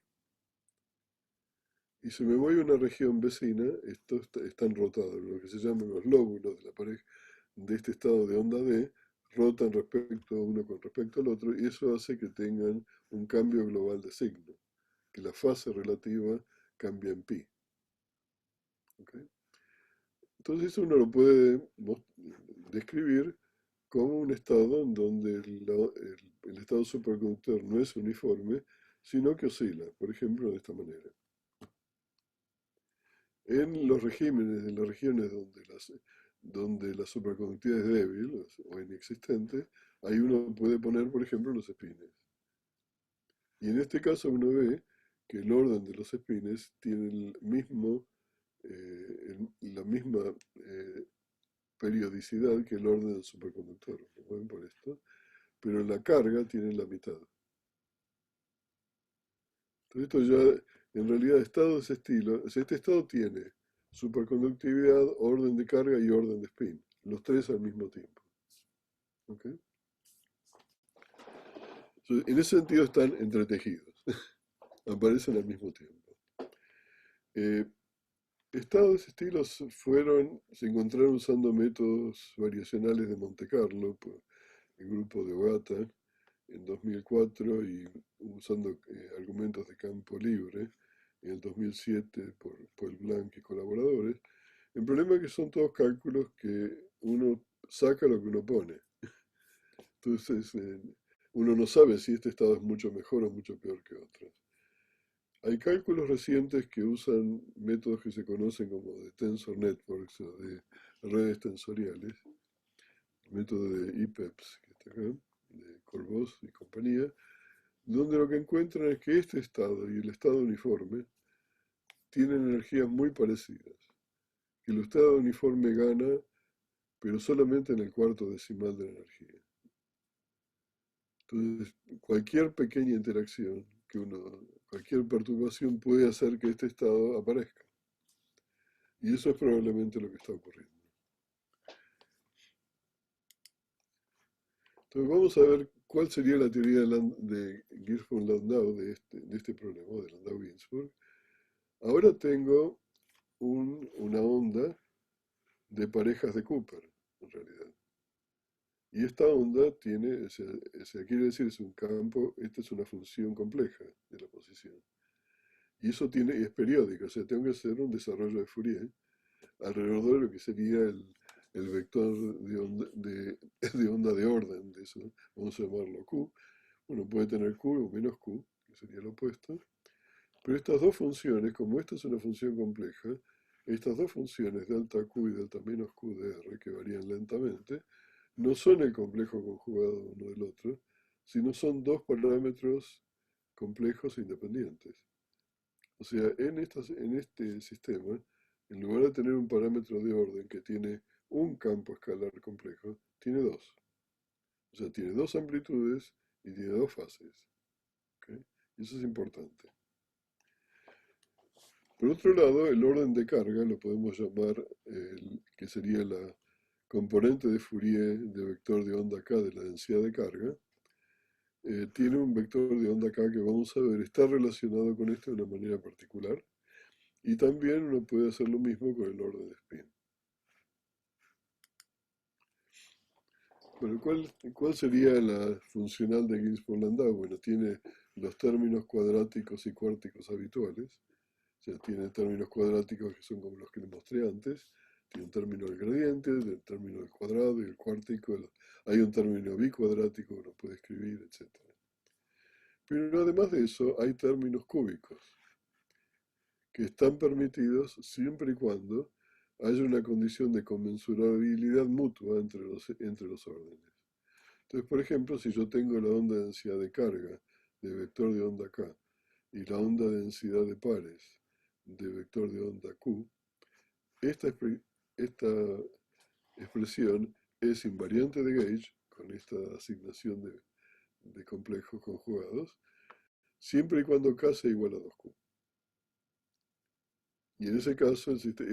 Y si me voy a una región vecina, estos están rotados, lo que se llaman los lóbulos de la pareja de este estado de onda D, rotan respecto a uno con respecto al otro, y eso hace que tengan un cambio global de signo, que la fase relativa cambia en pi. ¿Ok? Entonces eso uno lo puede describir como un estado en donde el estado superconductor no es uniforme, sino que oscila, por ejemplo, de esta manera. En las regiones donde la superconductividad es débil o inexistente, ahí uno puede poner, por ejemplo, los espines. Y en este caso uno ve que el orden de los espines tiene la misma eh, periodicidad que el orden del superconductor. ¿Lo ven por esto? Pero la carga tiene la mitad. Entonces esto ya, en realidad, estado de ese estilo, o sea, este estado tiene superconductividad, orden de carga y orden de spin, los tres al mismo tiempo. ¿Ok? Entonces, en ese sentido están entretejidos, aparecen al mismo tiempo. Eh, Estados de ese estilo se encontraron usando métodos variacionales de Monte Carlo, por el grupo de Ogata, en 2004 y usando argumentos de campo libre en el 2007 por Paul Blanc y colaboradores. El problema es que son todos cálculos que uno saca lo que uno pone. Entonces, uno no sabe si este estado es mucho mejor o mucho peor que otros. Hay cálculos recientes que usan métodos que se conocen como de tensor networks o de redes tensoriales, el método de IPEPS, que está acá, de Corbos y compañía, donde lo que encuentran es que este estado y el estado uniforme tienen energías muy parecidas, que el estado uniforme gana, pero solamente en el cuarto decimal de la energía. Entonces, cualquier pequeña interacción, cualquier perturbación puede hacer que este estado aparezca. Y eso es probablemente lo que está ocurriendo. Entonces, vamos a ver cuál sería la teoría de Geertz von Landau de este problema, de Landau-Ginzburg. Ahora tengo una onda de parejas de Cooper, en realidad. Y esta onda tiene, quiere decir, es un campo, esta es una función compleja de la posición. Y eso es periódico, o sea, tengo que hacer un desarrollo de Fourier alrededor de lo que sería el vector de onda de orden, de eso, vamos a llamarlo Q. Uno puede tener Q o menos Q, que sería lo opuesto. Pero estas dos funciones, como esta es una función compleja, estas dos funciones, delta Q y delta menos Q de R, que varían lentamente, no son el complejo conjugado uno del otro, sino son dos parámetros complejos e independientes. O sea, en este sistema, en lugar de tener un parámetro de orden que tiene un campo escalar complejo, tiene dos. O sea, tiene dos amplitudes y tiene dos fases. ¿Ok? Y eso es importante. Por otro lado, el orden de carga lo podemos llamar que sería la componente de Fourier de vector de onda K de la densidad de carga. Tiene un vector de onda K que vamos a ver, está relacionado con esto de una manera particular. Y también uno puede hacer lo mismo con el orden de spin. Bueno, ¿cuál sería la funcional de Ginzburg-Landau? Bueno, tiene los términos cuadráticos y cuárticos habituales. O sea, tiene términos cuadráticos que son como los que le mostré antes. Tiene un término del gradiente, del término del cuadrado y el cuártico. Hay un término bicuadrático que uno puede escribir, etc. Pero además de eso, hay términos cúbicos que están permitidos siempre y cuando haya una condición de conmensurabilidad mutua entre los órdenes. Entonces, por ejemplo, si yo tengo la onda de densidad de carga de vector de onda k y la onda de densidad de pares de vector de onda q, esta expresión es invariante de gauge, con esta asignación de complejos conjugados, siempre y cuando k sea igual a 2q. Y en ese caso, esto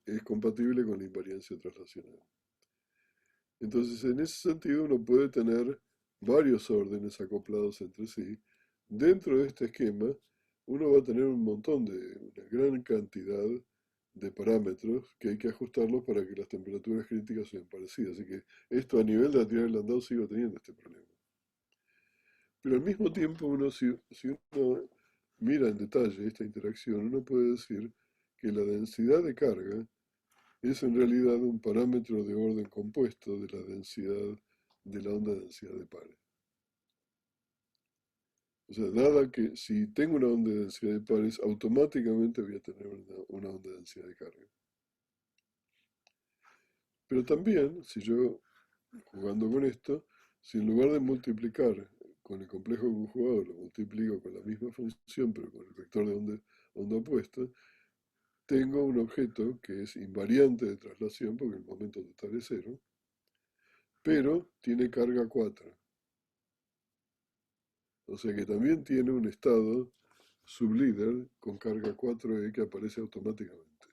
es compatible con la invariancia traslacional. Entonces, en ese sentido, uno puede tener varios órdenes acoplados entre sí. Dentro de este esquema, uno va a tener una gran cantidad de parámetros que hay que ajustarlos para que las temperaturas críticas sean parecidas. Así que esto a nivel de la teoría de Landau sigo teniendo este problema. Pero al mismo tiempo, si uno mira en detalle esta interacción, uno puede decir que la densidad de carga es en realidad un parámetro de orden compuesto de la densidad de la onda de densidad de pares. O sea, dada que si tengo una onda de densidad de pares, automáticamente voy a tener una onda de densidad de carga. Pero también, si yo, jugando con esto, si en lugar de multiplicar con el complejo conjugado, lo multiplico con la misma función, pero con el vector de onda opuesta, tengo un objeto que es invariante de traslación, porque el momento total es cero, pero tiene carga 4. O sea que también tiene un estado sublíder con carga 4e que aparece automáticamente.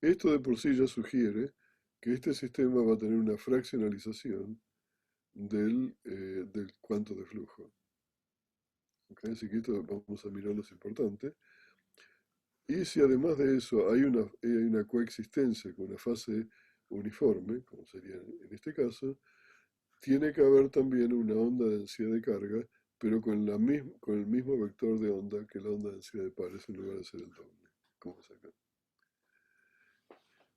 Esto de por sí ya sugiere que este sistema va a tener una fraccionalización del cuanto de flujo. ¿Okay? Así que esto vamos a mirar lo importante. Y si además de eso hay una coexistencia con una fase uniforme, como sería en este caso, tiene que haber también una onda de densidad de carga, pero con el mismo vector de onda que la onda de densidad de pares en lugar de ser el doble, como es acá.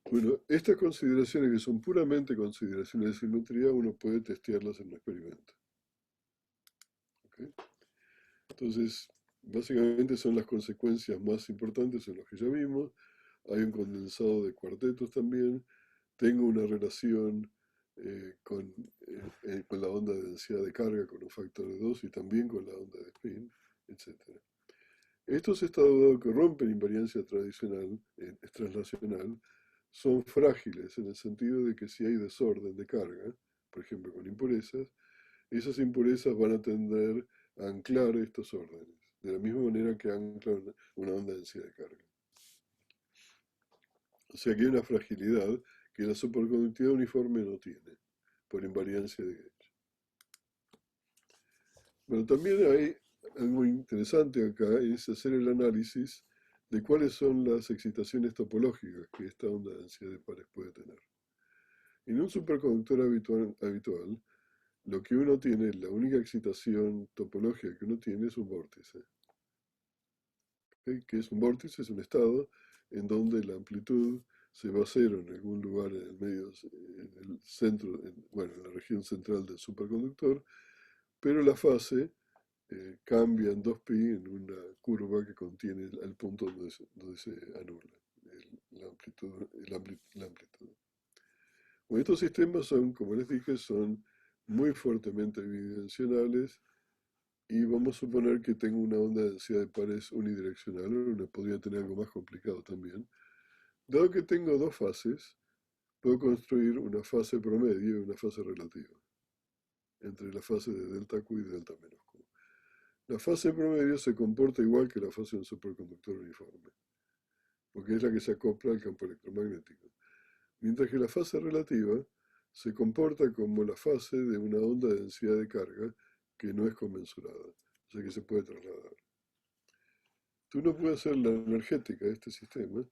Bueno, estas consideraciones que son puramente consideraciones de simetría, uno puede testearlas en un experimento. ¿Okay? Entonces, básicamente son las consecuencias más importantes en los que ya vimos. Hay un condensado de cuartetos también. Tengo una relación con la onda de densidad de carga con un factor de 2 y también con la onda de spin, etc. Estos estados dados que rompen invariancia tradicional, translacional, son frágiles en el sentido de que si hay desorden de carga, por ejemplo con impurezas, esas impurezas van a tender a anclar estos órdenes, de la misma manera que anclan una onda de densidad de carga. O sea que hay una fragilidad que la superconductividad uniforme no tiene, por invariancia de Gauge. Bueno, también hay algo interesante acá, es hacer el análisis de cuáles son las excitaciones topológicas que esta onda de densidad de pares puede tener. En un superconductor habitual, lo que uno tiene, la única excitación topológica que uno tiene es un vórtice. ¿Okay? Que es un vórtice? Es un estado en donde la amplitud se va a cero en algún lugar en el medio, en el centro, en la región central del superconductor, pero la fase cambia en 2pi en una curva que contiene el punto donde se anula la amplitud. La amplitud. Bueno, estos sistemas son, como les dije, son muy fuertemente bidimensionales y vamos a suponer que tengo una onda de densidad de pares unidireccional, uno podría tener algo más complicado también. Dado que tengo dos fases, puedo construir una fase promedio y una fase relativa, entre la fase de delta Q y delta menos Q. La fase promedio se comporta igual que la fase de un superconductor uniforme, porque es la que se acopla al campo electromagnético. Mientras que la fase relativa se comporta como la fase de una onda de densidad de carga que no es conmensurada, o sea que se puede trasladar. Uno puede hacer la energética de este sistema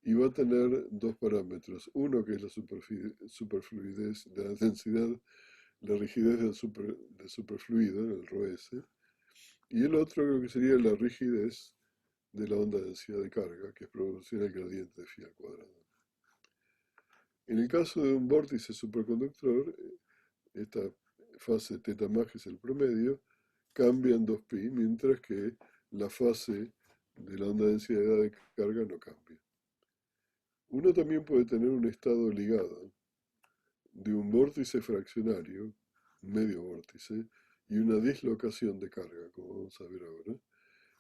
y va a tener dos parámetros. Uno que es la superfluidez, la densidad, la rigidez del superfluido, el ρS, y el otro creo que sería la rigidez de la onda de densidad de carga, que es proporcional al gradiente de phi al cuadrado. En el caso de un vórtice superconductor, esta fase teta más, que es el promedio, cambia en 2pi, mientras que la fase de la onda de densidad de carga no cambia. Uno también puede tener un estado ligado de un vórtice fraccionario, un medio vórtice, y una dislocación de carga, como vamos a ver ahora.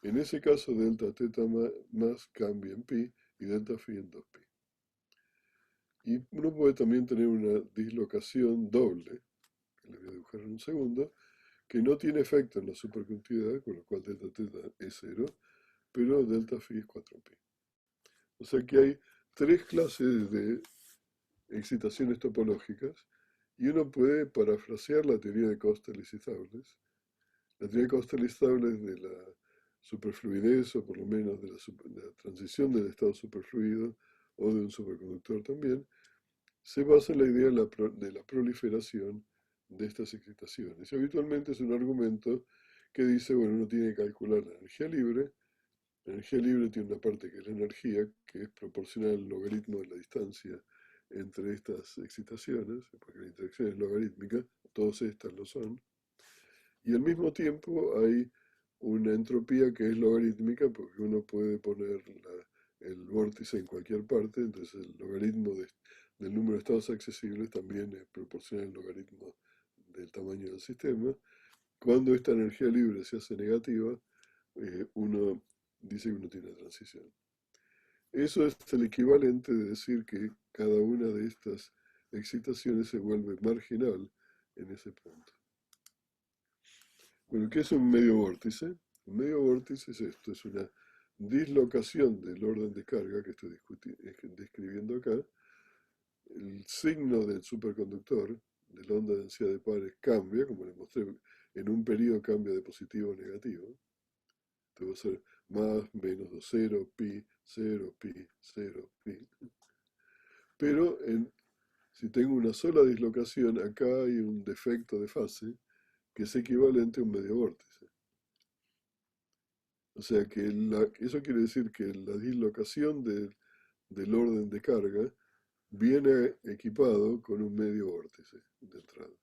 En ese caso, delta teta más cambia en pi y delta phi en 2pi. Y uno puede también tener una dislocación doble, que le voy a dibujar en un segundo, que no tiene efecto en la superconductividad, con lo cual delta teta es 0, pero delta phi es 4pi. O sea que hay tres clases de excitaciones topológicas y uno puede parafrasear la teoría de Costa-Lisistables. La teoría de Costa-Lisistables de la superfluidez, o por lo menos de la transición del estado superfluido o de un superconductor también, se basa en la idea de la proliferación de estas excitaciones. Y habitualmente es un argumento que dice, bueno, uno tiene que calcular la energía libre. La energía libre tiene una parte que es la energía, que es proporcional al logaritmo de la distancia entre estas excitaciones, porque la interacción es logarítmica, todas estas lo son, y al mismo tiempo hay una entropía que es logarítmica, porque uno puede poner el vórtice en cualquier parte, entonces el logaritmo del número de estados accesibles también es proporcional al logaritmo del tamaño del sistema. Cuando esta energía libre se hace negativa, uno dice que uno tiene transición. Eso es el equivalente de decir que cada una de estas excitaciones se vuelve marginal en ese punto. Bueno, ¿qué es un medio vórtice? Un medio vórtice es esto, es una dislocación del orden de carga que estoy describiendo acá. El signo del superconductor de la onda de densidad de pares cambia, como les mostré, en un periodo cambia de positivo a negativo. Entonces va a ser más, menos 2, 0, pi, 0, pi, 0, pi. Pero si tengo una sola dislocación, acá hay un defecto de fase que es equivalente a un medio vórtice. O sea que eso quiere decir que la dislocación del orden de carga viene equipado con un medio vórtice de entrada.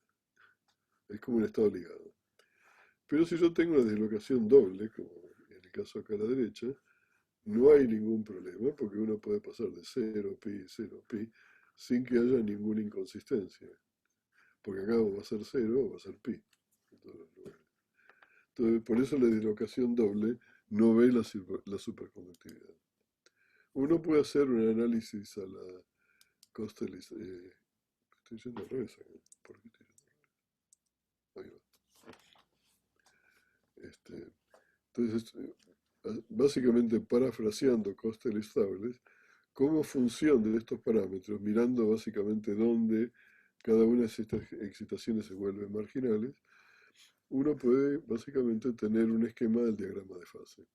Es como un estado ligado. Pero si yo tengo una dislocación doble, como en el caso acá a la derecha, no hay ningún problema porque uno puede pasar de 0 pi, 0 pi, sin que haya ninguna inconsistencia. Porque acá o va a ser 0 o va a ser pi. En todos los lugares. Entonces, por eso la dislocación doble no ve la superconductividad. Uno puede hacer un análisis a la costa. Estoy yendo al revés acá. ¿Por qué estoy yendo al revés? Ahí va. Entonces, básicamente parafraseando costes estables, como función de estos parámetros, mirando básicamente dónde cada una de estas excitaciones se vuelven marginales, uno puede básicamente tener un esquema del diagrama de fase.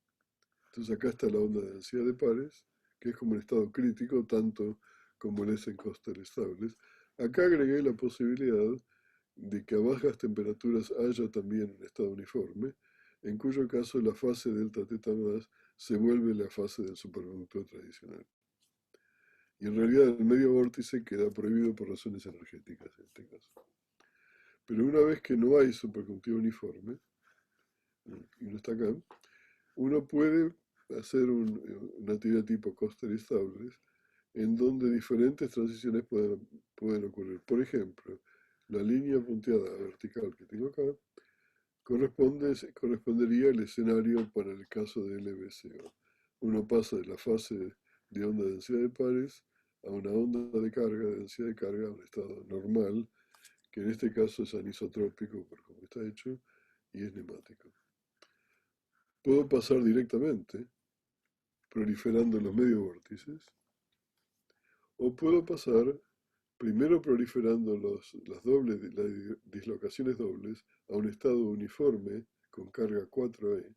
Entonces acá está la onda de densidad de pares, que es como un estado crítico, tanto como el es en costes estables. Acá agregué la posibilidad de que a bajas temperaturas haya también un estado uniforme, en cuyo caso la fase delta teta más se vuelve la fase del superconductor tradicional. Y en realidad el medio vórtice queda prohibido por razones energéticas en este caso. Pero una vez que no hay superconductividad uniforme, y no está acá, uno puede hacer una actividad tipo Coster estables, en donde diferentes transiciones pueden ocurrir. Por ejemplo, la línea punteada vertical que tengo acá correspondería al escenario para el caso de LBCO. Uno pasa de la fase de onda de densidad de pares a una onda de carga, de densidad de carga, a un estado normal, que en este caso es anisotrópico por cómo está hecho, y es neumático. Puedo pasar directamente, proliferando los medio vórtices, o puedo pasar primero proliferando las dislocaciones dobles a un estado uniforme con carga 4e,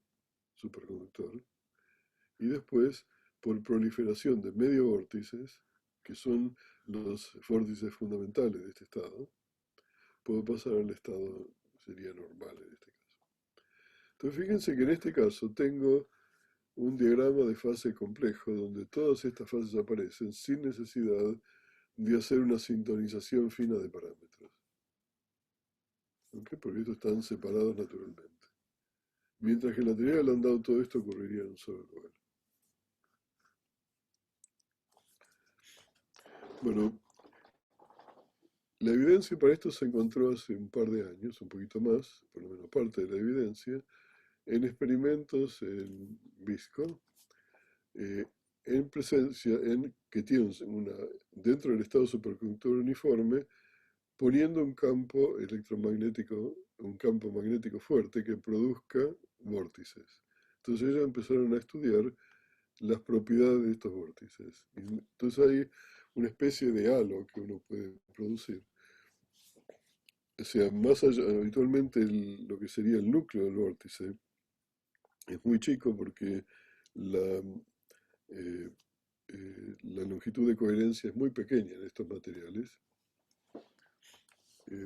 superconductor, y después por proliferación de medio vórtices, que son los vórtices fundamentales de este estado, puedo pasar al estado, sería normal en este caso. Entonces fíjense que en este caso tengo un diagrama de fase complejo donde todas estas fases aparecen sin necesidad de hacer una sintonización fina de parámetros. ¿Ok? Porque estos están separados naturalmente. Mientras que en la teoría del landau todo esto ocurriría en un solo lugar. Bueno, la evidencia para esto se encontró hace un par de años, un poquito más, por lo menos parte de la evidencia, en experimentos en visco, eh, en presencia en que tiene dentro del estado superconductor uniforme, poniendo un campo electromagnético, un campo magnético fuerte que produzca vórtices. Entonces ellos empezaron a estudiar las propiedades de estos vórtices. Y entonces hay una especie de halo que uno puede producir. O sea, más allá, habitualmente lo que sería el núcleo del vórtice es muy chico porque la, eh, la longitud de coherencia es muy pequeña en estos materiales.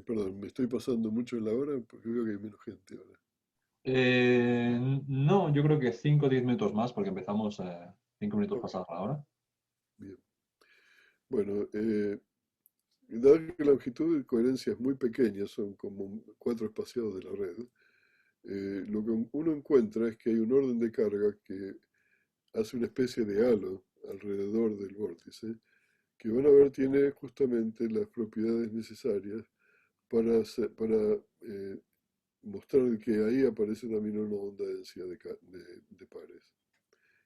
Perdón, me estoy pasando mucho en la hora porque veo que hay menos gente ahora. No, yo creo que 5 o 10 minutos más, porque empezamos 5 minutos Ok, pasados la hora. bien. Bueno, dado que la longitud de coherencia es muy pequeña, son como cuatro espaciados de la red, lo que uno encuentra es que hay un orden de carga que hace una especie de halo alrededor del vórtice, que van a ver tiene justamente las propiedades necesarias para mostrar que ahí aparece también una onda de densidad de pares.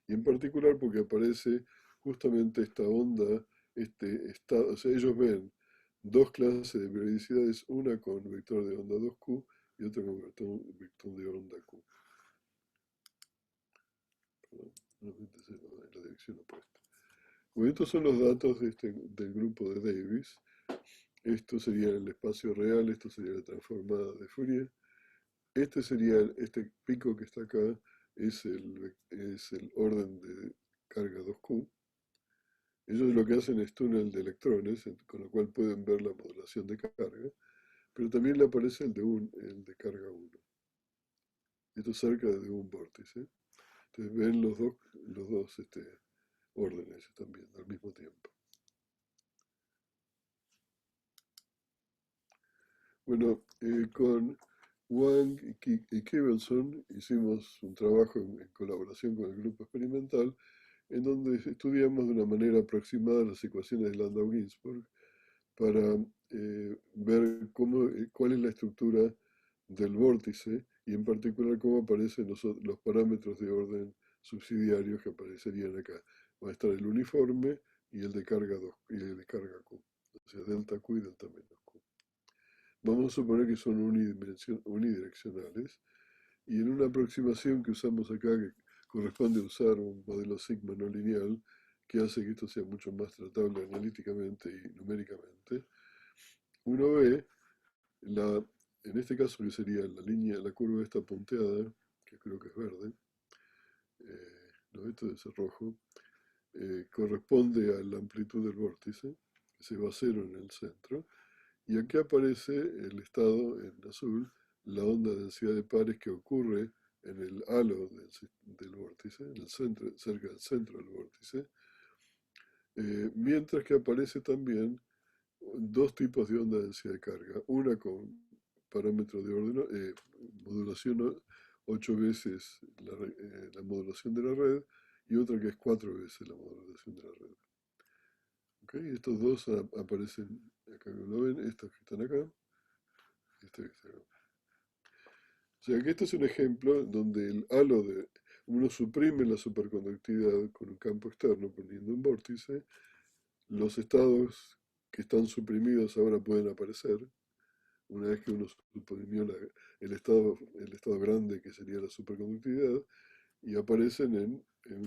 Y en particular porque aparece justamente esta onda, o sea, ellos ven dos clases de periodicidades, una con vector de onda 2Q y otra con vector de onda Q. Perdón, nuevamente es en la dirección opuesta. Bueno, estos son los datos del grupo de Davis. Esto sería el espacio real, esto sería la transformada de Fourier. Este pico que está acá es el orden de carga 2Q. Ellos lo que hacen es túnel de electrones, con lo cual pueden ver la modulación de carga, pero también le aparece el de carga 1. Esto es cerca de un vórtice. Entonces ven los dos órdenes también al mismo tiempo. Bueno, con Wang y Kivelson hicimos un trabajo en colaboración con el grupo experimental en donde estudiamos de una manera aproximada las ecuaciones de Landau-Ginzburg para ver cuál es la estructura del vórtice y en particular cómo aparecen los parámetros de orden subsidiarios que aparecerían acá. Va a estar el uniforme y el de carga 2 y el de carga Q, o sea, delta Q y delta menos Q. Vamos a suponer que son unidireccionales y en una aproximación que usamos acá, que corresponde usar un modelo sigma no lineal, que hace que esto sea mucho más tratable analíticamente y numéricamente, uno ve, en este caso que sería la línea, la curva esta punteada, que creo que es verde, no, esto es rojo, corresponde a la amplitud del vórtice, que se va a cero en el centro, y aquí aparece el estado en azul, la onda de densidad de pares que ocurre en el halo del vórtice, en el centro, cerca del centro del vórtice, mientras que aparece también dos tipos de onda de densidad de carga, una con parámetros de orden, modulación 8 veces la modulación de la red y otra que es 4 veces la modulación de la red. ¿Okay? Estos dos aparecen acá, como lo ven, estos que están acá, y este que está acá. O sea que este es un ejemplo donde el halo de uno suprime la superconductividad con un campo externo poniendo un vórtice, los estados que están suprimidos ahora pueden aparecer, una vez que uno suprimió el estado grande que sería la superconductividad, y aparecen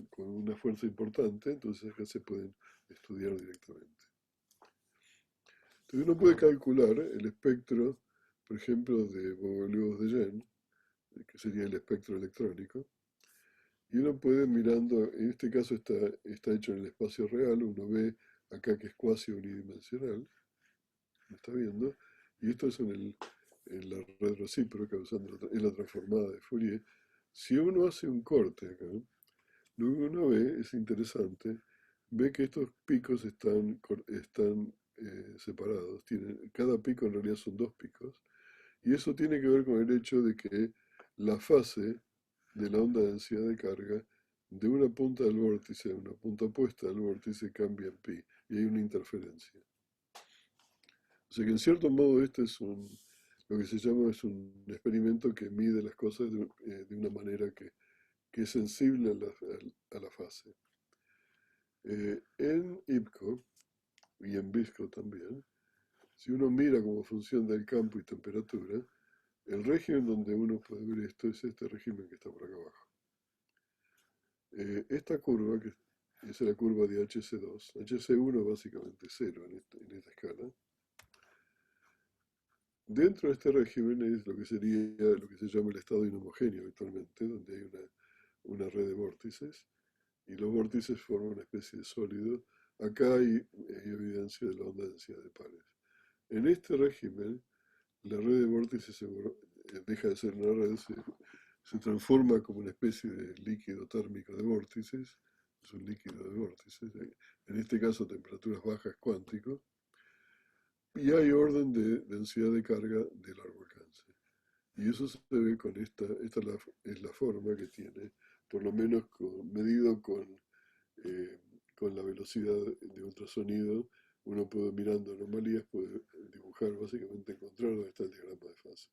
con una fuerza importante, entonces acá se pueden estudiar directamente. Entonces uno puede calcular el espectro, por ejemplo, de Bogoliubov de Yen, que sería el espectro electrónico, Y uno puede mirando, en este caso está hecho en el espacio real, uno ve acá que es cuasi unidimensional, ¿lo está viendo? Y esto es en la red recíproca, usando en la transformada de Fourier. Si uno hace un corte acá, lo que uno ve es interesante, ve que estos picos están separados, cada pico en realidad son dos picos, y eso tiene que ver con el hecho de que la fase de la onda de densidad de carga de una punta del vórtice a una punta opuesta del vórtice cambia en pi, y hay una interferencia. O sea que en cierto modo este es lo que se llama es un experimento que mide las cosas de una manera que es sensible a la fase. En IPCO y en VISCO también, si uno mira como función del campo y temperatura, el régimen donde uno puede ver esto es este régimen que está por acá abajo. Esta curva, que es la curva de HC2, HC1 básicamente cero en esta escala. Dentro de este régimen es lo que sería lo que se llama el estado inhomogéneo actualmente, donde hay una red de vórtices y los vórtices forman una especie de sólido. Acá hay evidencia de la onda de densidad de pares. En este régimen, la red de vórtices deja de ser una red, se transforma como una especie de líquido térmico de vórtices, es un líquido de vórtices, en este caso temperaturas bajas cuántico, y hay orden de densidad de carga de largo alcance. Y eso se ve con esta es la forma que tiene, por lo menos medido eh, con la velocidad de ultrasonido, uno puede, mirando anomalías, puede dibujar, básicamente encontrar dónde está el diagrama de fase.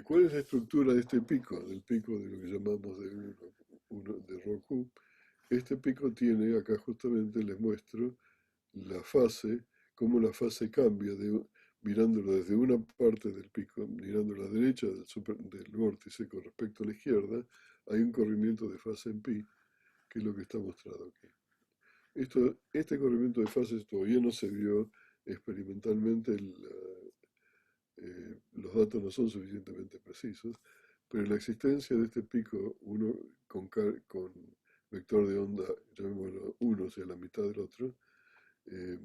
¿Cuál es la estructura de este pico? Del pico de lo que llamamos de Roku. Este pico tiene, acá justamente les muestro, la fase, cómo la fase cambia mirándolo desde una parte del pico, mirando a la derecha del vórtice con respecto a la izquierda, hay un corrimiento de fase en pi, que es lo que está mostrado aquí. Este corrimiento de fases todavía no se vio experimentalmente, los datos no son suficientemente precisos, pero la existencia de este pico, uno con vector de onda, llamémoslo uno, o sea, la mitad del otro, eh,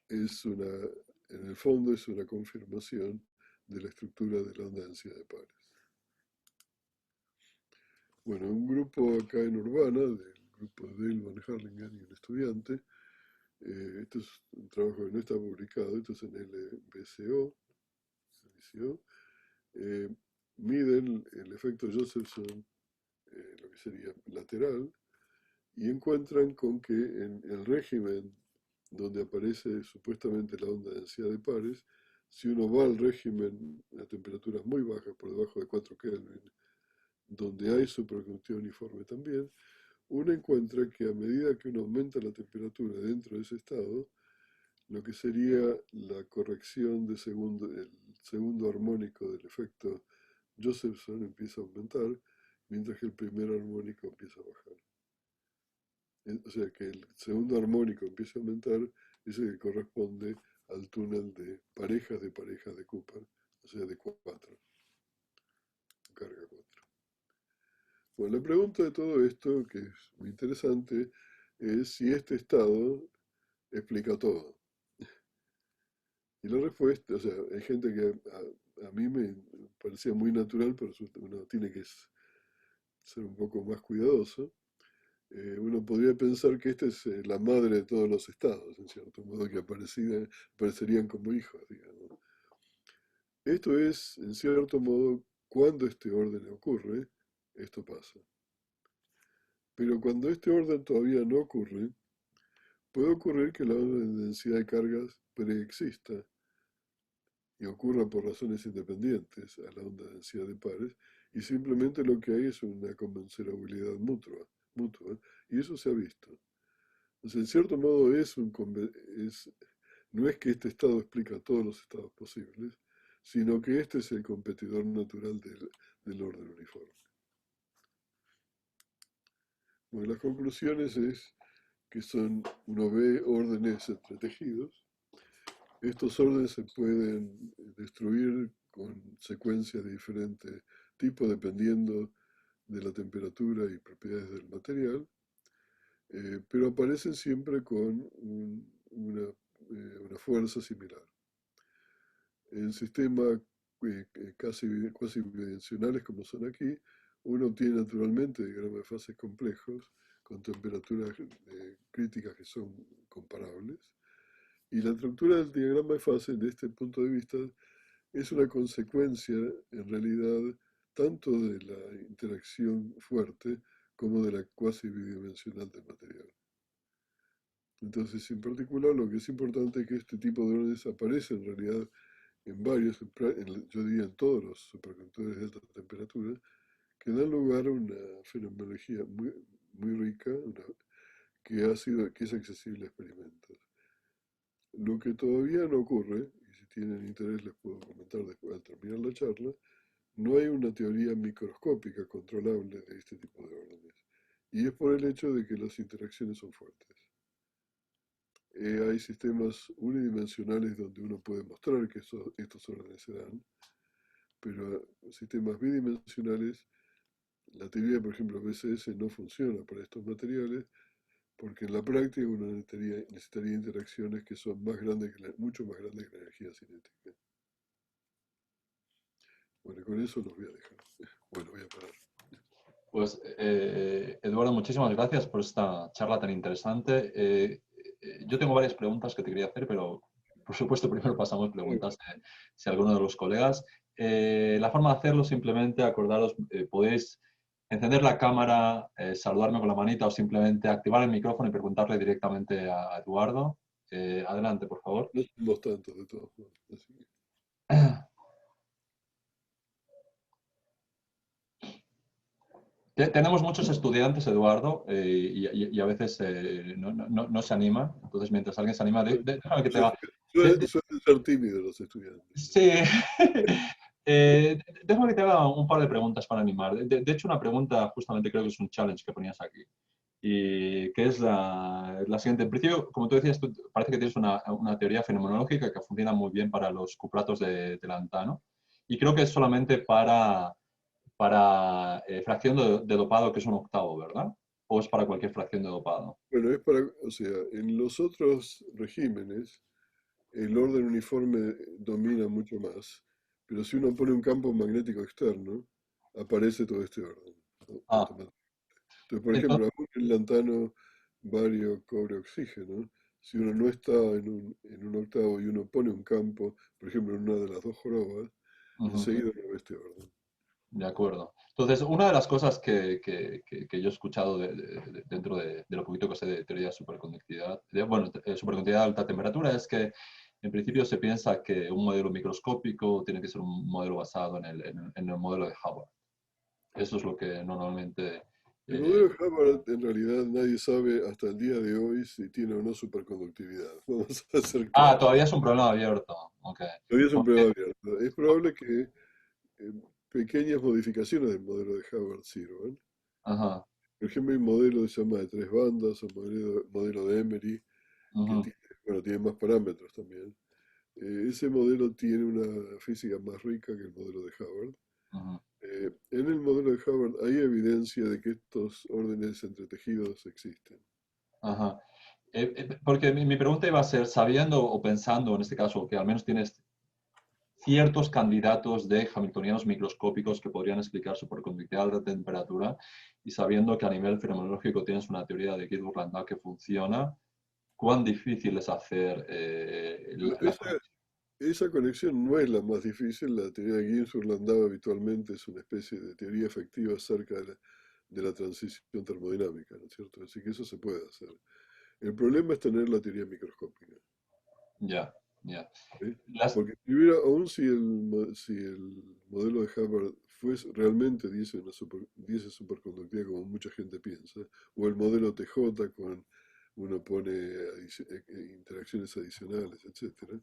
en el fondo es una confirmación de la estructura de la onda de densidad de pares. Bueno, un grupo acá en Urbana, del grupo de Dale Van Harlingen y un estudiante, esto es un trabajo que no está publicado, esto es en LBCO, eh, miden el efecto Josephson, lo que sería lateral, y encuentran con que en el régimen donde aparece supuestamente la onda de densidad de pares, si uno va al régimen a temperaturas muy bajas, por debajo de 4 Kelvin, donde hay superconductividad uniforme también, uno encuentra que a medida que uno aumenta la temperatura dentro de ese estado, lo que sería la corrección el segundo armónico del efecto Josephson empieza a aumentar, mientras que el primer armónico empieza a bajar. O sea que el segundo armónico empieza a aumentar, es el que corresponde al túnel de parejas de Cooper, o sea de 4, carga 4. Bueno, la pregunta de todo esto, que es muy interesante, es si este estado explica todo. Y la respuesta, o sea, hay gente que a mí me parecía muy natural, pero uno tiene que ser un poco más cuidadoso. Uno podría pensar que esta es la madre de todos los estados, en cierto modo, que aparecerían como hijos, digamos. Esto es, en cierto modo, cuando este orden ocurre, esto pasa. Pero cuando este orden todavía no ocurre, puede ocurrir que la orden de densidad de cargas preexista y ocurra por razones independientes a la onda de densidad de pares, y simplemente lo que hay es una conmensurabilidad mutua, y eso se ha visto. Entonces, en cierto modo, no es que este estado explica todos los estados posibles, sino que este es el competidor natural del orden uniforme. Bueno, las conclusiones es que uno ve órdenes entre tejidos. Estos órdenes se pueden destruir con secuencias de diferentes tipo dependiendo de la temperatura y propiedades del material, pero aparecen siempre con una fuerza similar. En sistemas casi bidimensionales como son aquí, uno obtiene naturalmente diagramas de fases complejos con temperaturas críticas que son comparables. Y la estructura del diagrama de fase, de este punto de vista, es una consecuencia, en realidad, tanto de la interacción fuerte como de la cuasi bidimensional del material. Entonces, en particular, lo que es importante es que este tipo de órdenes aparece en realidad en varios, yo diría en todos los superconductores de alta temperatura, que dan lugar a una fenomenología muy rica, que es accesible a experimentos. Lo que todavía no ocurre, y si tienen interés les puedo comentar después al terminar la charla, no hay una teoría microscópica controlable de este tipo de órdenes. Y es por el hecho de que las interacciones son fuertes. Hay sistemas unidimensionales donde uno puede mostrar que estos órdenes se dan, pero sistemas bidimensionales, la teoría, por ejemplo, BCS no funciona para estos materiales porque en la práctica uno necesitaría interacciones que son mucho más grandes que la energía cinética. Bueno, con eso los voy a dejar. Bueno, voy a parar. Pues, Eduardo, muchísimas gracias por esta charla tan interesante. Yo tengo varias preguntas que te quería hacer, pero por supuesto primero pasamos preguntas si alguno de los colegas. La forma de hacerlo, simplemente acordaros, podéis encender la cámara, saludarme con la manita o simplemente activar el micrófono y preguntarle directamente a Eduardo. Adelante, por favor. No somos tantos de todos modos. Así que, Tenemos muchos estudiantes, Eduardo, y a veces no se animan. Entonces, mientras alguien se anima, déjame que te haga... suelen ser tímidos los estudiantes. Sí. Déjame que te haga un par de preguntas para animar. De hecho, una pregunta, justamente creo que es un challenge que ponías aquí. Y que es la siguiente. En principio, como tú decías, parece que tienes una teoría fenomenológica que funciona muy bien para los cupratos de lantano. Y creo que es solamente para fracción de dopado, que es un octavo, ¿verdad? ¿O es para cualquier fracción de dopado? Bueno, o sea, en los otros regímenes el orden uniforme domina mucho más, pero si uno pone un campo magnético externo, aparece todo este orden Ah, automáticamente. Entonces, por ejemplo, entonces, aún en lantano, bario, cobre, oxígeno, si uno no está en un octavo y uno pone un campo, por ejemplo, en una de las dos jorobas, enseguida uno ve este orden. de acuerdo. Entonces, una de las cosas que yo he escuchado dentro de lo poquito que sé de teoría de superconductividad, superconductividad a alta temperatura, es que en principio se piensa que un modelo microscópico tiene que ser un modelo basado en el modelo de Hubbard. Eso es lo que normalmente... El eh, modelo de Hubbard, en realidad, nadie sabe hasta el día de hoy si tiene o no superconductividad. Vamos a ser claros. todavía es un problema abierto. Ok. Todavía es un Ok. prueba abierta. Es probable que pequeñas modificaciones del modelo de Hubbard sirvan. Ajá. Por ejemplo, hay un modelo que se llama de tres bandas, o modelo de Emery, que Ujú, tiene, bueno, tiene más parámetros también. Ese modelo tiene una física más rica que el modelo de Hubbard. ujú. En el modelo de Hubbard hay evidencia de que estos órdenes entre tejidos existen. Ajá. Porque mi pregunta iba a ser, sabiendo o pensando en este caso que al menos tienes ciertos candidatos de hamiltonianos microscópicos que podrían explicar superconductividad a alta temperatura y sabiendo que a nivel fenomenológico tienes una teoría de Gilbert-Landau que funciona, ¿cuán difícil es hacer Bueno, la conexión? esa conexión no es la más difícil. La teoría de Ginzburg-Landau habitualmente es una especie de teoría efectiva acerca de la transición termodinámica, ¿no es cierto? Así que eso se puede hacer. El problema es tener la teoría microscópica. Ya, ya. ¿Sí? Las, Porque aun si el modelo de Hubbard realmente diese superconductividad como mucha gente piensa, o el modelo TJ uno pone interacciones adicionales, etcétera,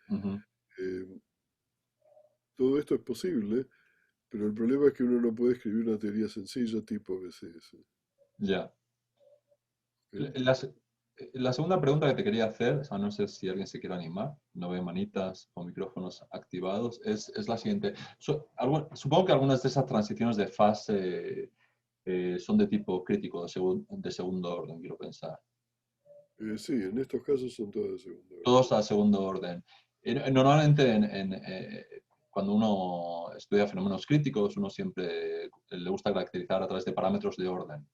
ujú, eh, todo esto es posible, pero el problema es que uno no puede escribir una teoría sencilla tipo BCS. ya. ¿Ok? La segunda pregunta que te quería hacer, o sea, no sé si alguien se quiere animar, no veo manitas o micrófonos activados, es la siguiente. Supongo que algunas de esas transiciones de fase son de tipo crítico, de segundo orden, quiero pensar. Sí, en estos casos son todas de segundo orden. Todos a segundo orden. Normalmente cuando uno estudia fenómenos críticos, uno siempre le gusta caracterizar a través de parámetros de orden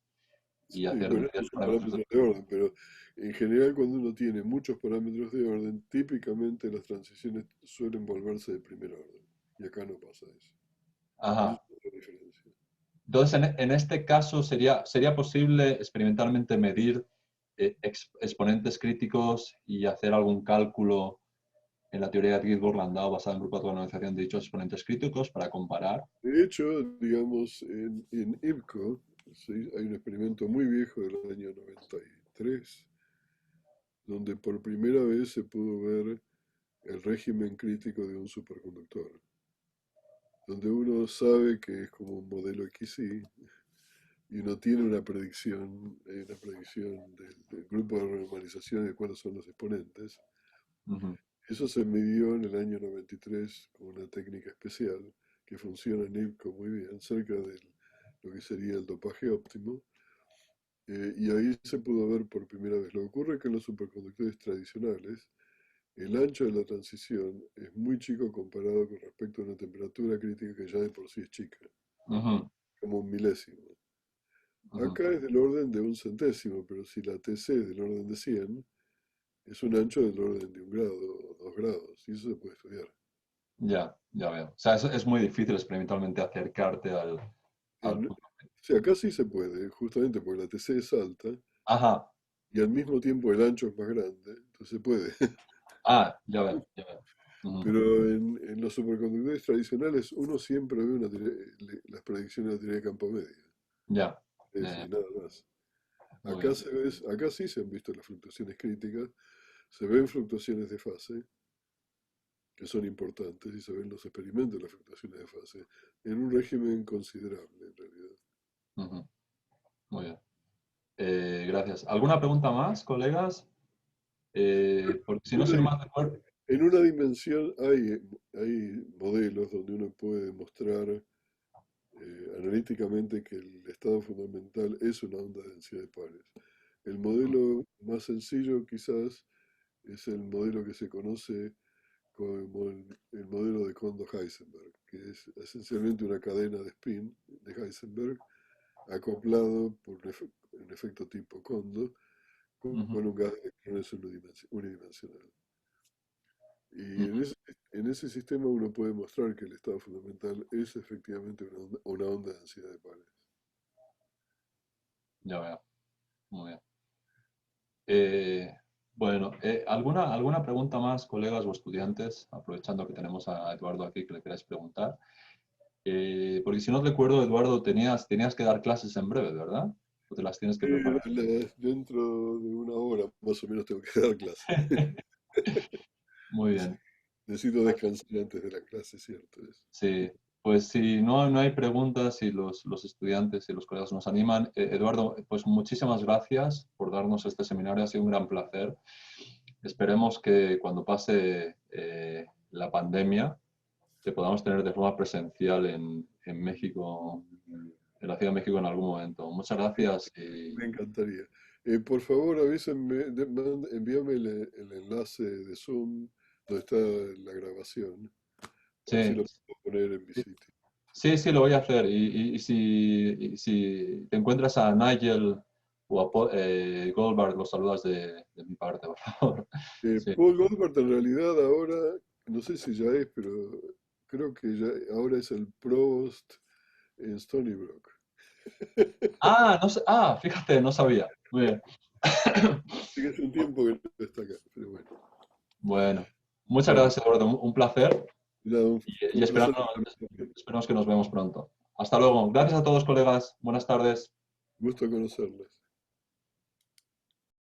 y Sí, hacer bueno, medidas estos de son parámetros de parámetros de orden, pero en general cuando uno tiene muchos parámetros de orden, típicamente las transiciones suelen volverse de primer orden. Y acá no pasa eso. Esa Ajá. es la diferencia. Entonces, en este caso, ¿sería posible experimentalmente medir exponentes críticos y hacer algún cálculo en la teoría de Ritz-Borlandau basada en grupos de organización de dichos exponentes críticos para comparar? De hecho, digamos, en IPCO, ¿sí? Hay un experimento muy viejo del año 93, donde por primera vez se pudo ver el régimen crítico de un superconductor, donde uno sabe que es como un modelo XY y uno tiene una predicción del grupo de normalización de cuáles son los exponentes. Ujú, Eso se midió en el año 93 con una técnica especial que funciona en IPCO muy bien, cerca de lo que sería el dopaje óptimo. Y ahí se pudo ver por primera vez. Lo que ocurre es que en los superconductores tradicionales, el ancho de la transición es muy chico comparado con respecto a una temperatura crítica que ya de por sí es chica, ujú, como un milésimo. ujú. Acá es del orden de un centésimo, pero si la TC es del orden de 100, es un ancho del orden de 1 grado o 2 grados, y eso se puede estudiar. Ya veo. O sea, es muy difícil experimentalmente acercarte al En, punto. sí, acá sí se puede, justamente porque la TC es alta Ajá. y al mismo tiempo el ancho es más grande, entonces se puede. Ah, ya veo, ya veo. Ujú. Pero en los superconductores tradicionales uno siempre ve las predicciones de la teoría de campo medio. Ya, Es ya, ya. decir, nada más. Muy bien. Acá sí se han visto las fluctuaciones críticas, se ven fluctuaciones de fase, que son importantes, y se ven los experimentos de las fluctuaciones de fase, en un régimen considerable en realidad. Ujú. Muy bien. Gracias. ¿Alguna pregunta más, colegas? Porque si no, si no Una mal recuerdo. En una dimensión hay modelos donde uno puede demostrar analíticamente que el estado fundamental es una onda de densidad de pares. El modelo más sencillo quizás es el modelo que se conoce como el modelo de Kondo-Heisenberg, que es esencialmente una cadena de spin de Heisenberg acoplado por un efecto tipo Kondo Ujú, con un gas de electrones unidimensional. Y ujú. en ese sistema uno puede mostrar que el estado fundamental es efectivamente una onda de densidad de pares. Ya veo. Muy bien. Eh, bueno, ¿alguna pregunta más, colegas o estudiantes? Aprovechando que tenemos a Eduardo aquí que le queráis preguntar. Porque si no recuerdo, Eduardo, tenías que dar clases en breve, ¿verdad? O te las tienes que preparar. Dentro de 1 hora más o menos tengo que dar clase. Muy bien. Necesito descansar antes de la clase, ¿cierto? Sí, pues si no hay preguntas y los estudiantes y los colegas nos animan, Eduardo, pues muchísimas gracias por darnos este seminario, ha sido un gran placer. Esperemos que cuando pase la pandemia, que podamos tener de forma presencial en México, en la Ciudad de México en algún momento. Muchas gracias y Me encantaría. Por favor, avísenme, envíame el enlace de Zoom donde está la grabación. A ver si sí, lo puedo poner en mi sitio. sí, lo voy a hacer. Y si te encuentras a Nigel o a Goldberg, los saludas de mi parte, por favor. Sí. Paul Goldberg en realidad ahora, no sé si ya es, pero creo que ya ahora es el Provost en Stony Brook. Ah, no sé, fíjate, no sabía. Muy bien. Así que hace un tiempo que no está acá, pero bueno. Bueno, muchas Bueno, gracias, Eduardo. Un placer nada, y fue un placer. esperamos que nos vemos pronto. Hasta luego. Gracias a todos, colegas. Buenas tardes. Gusto conocerles.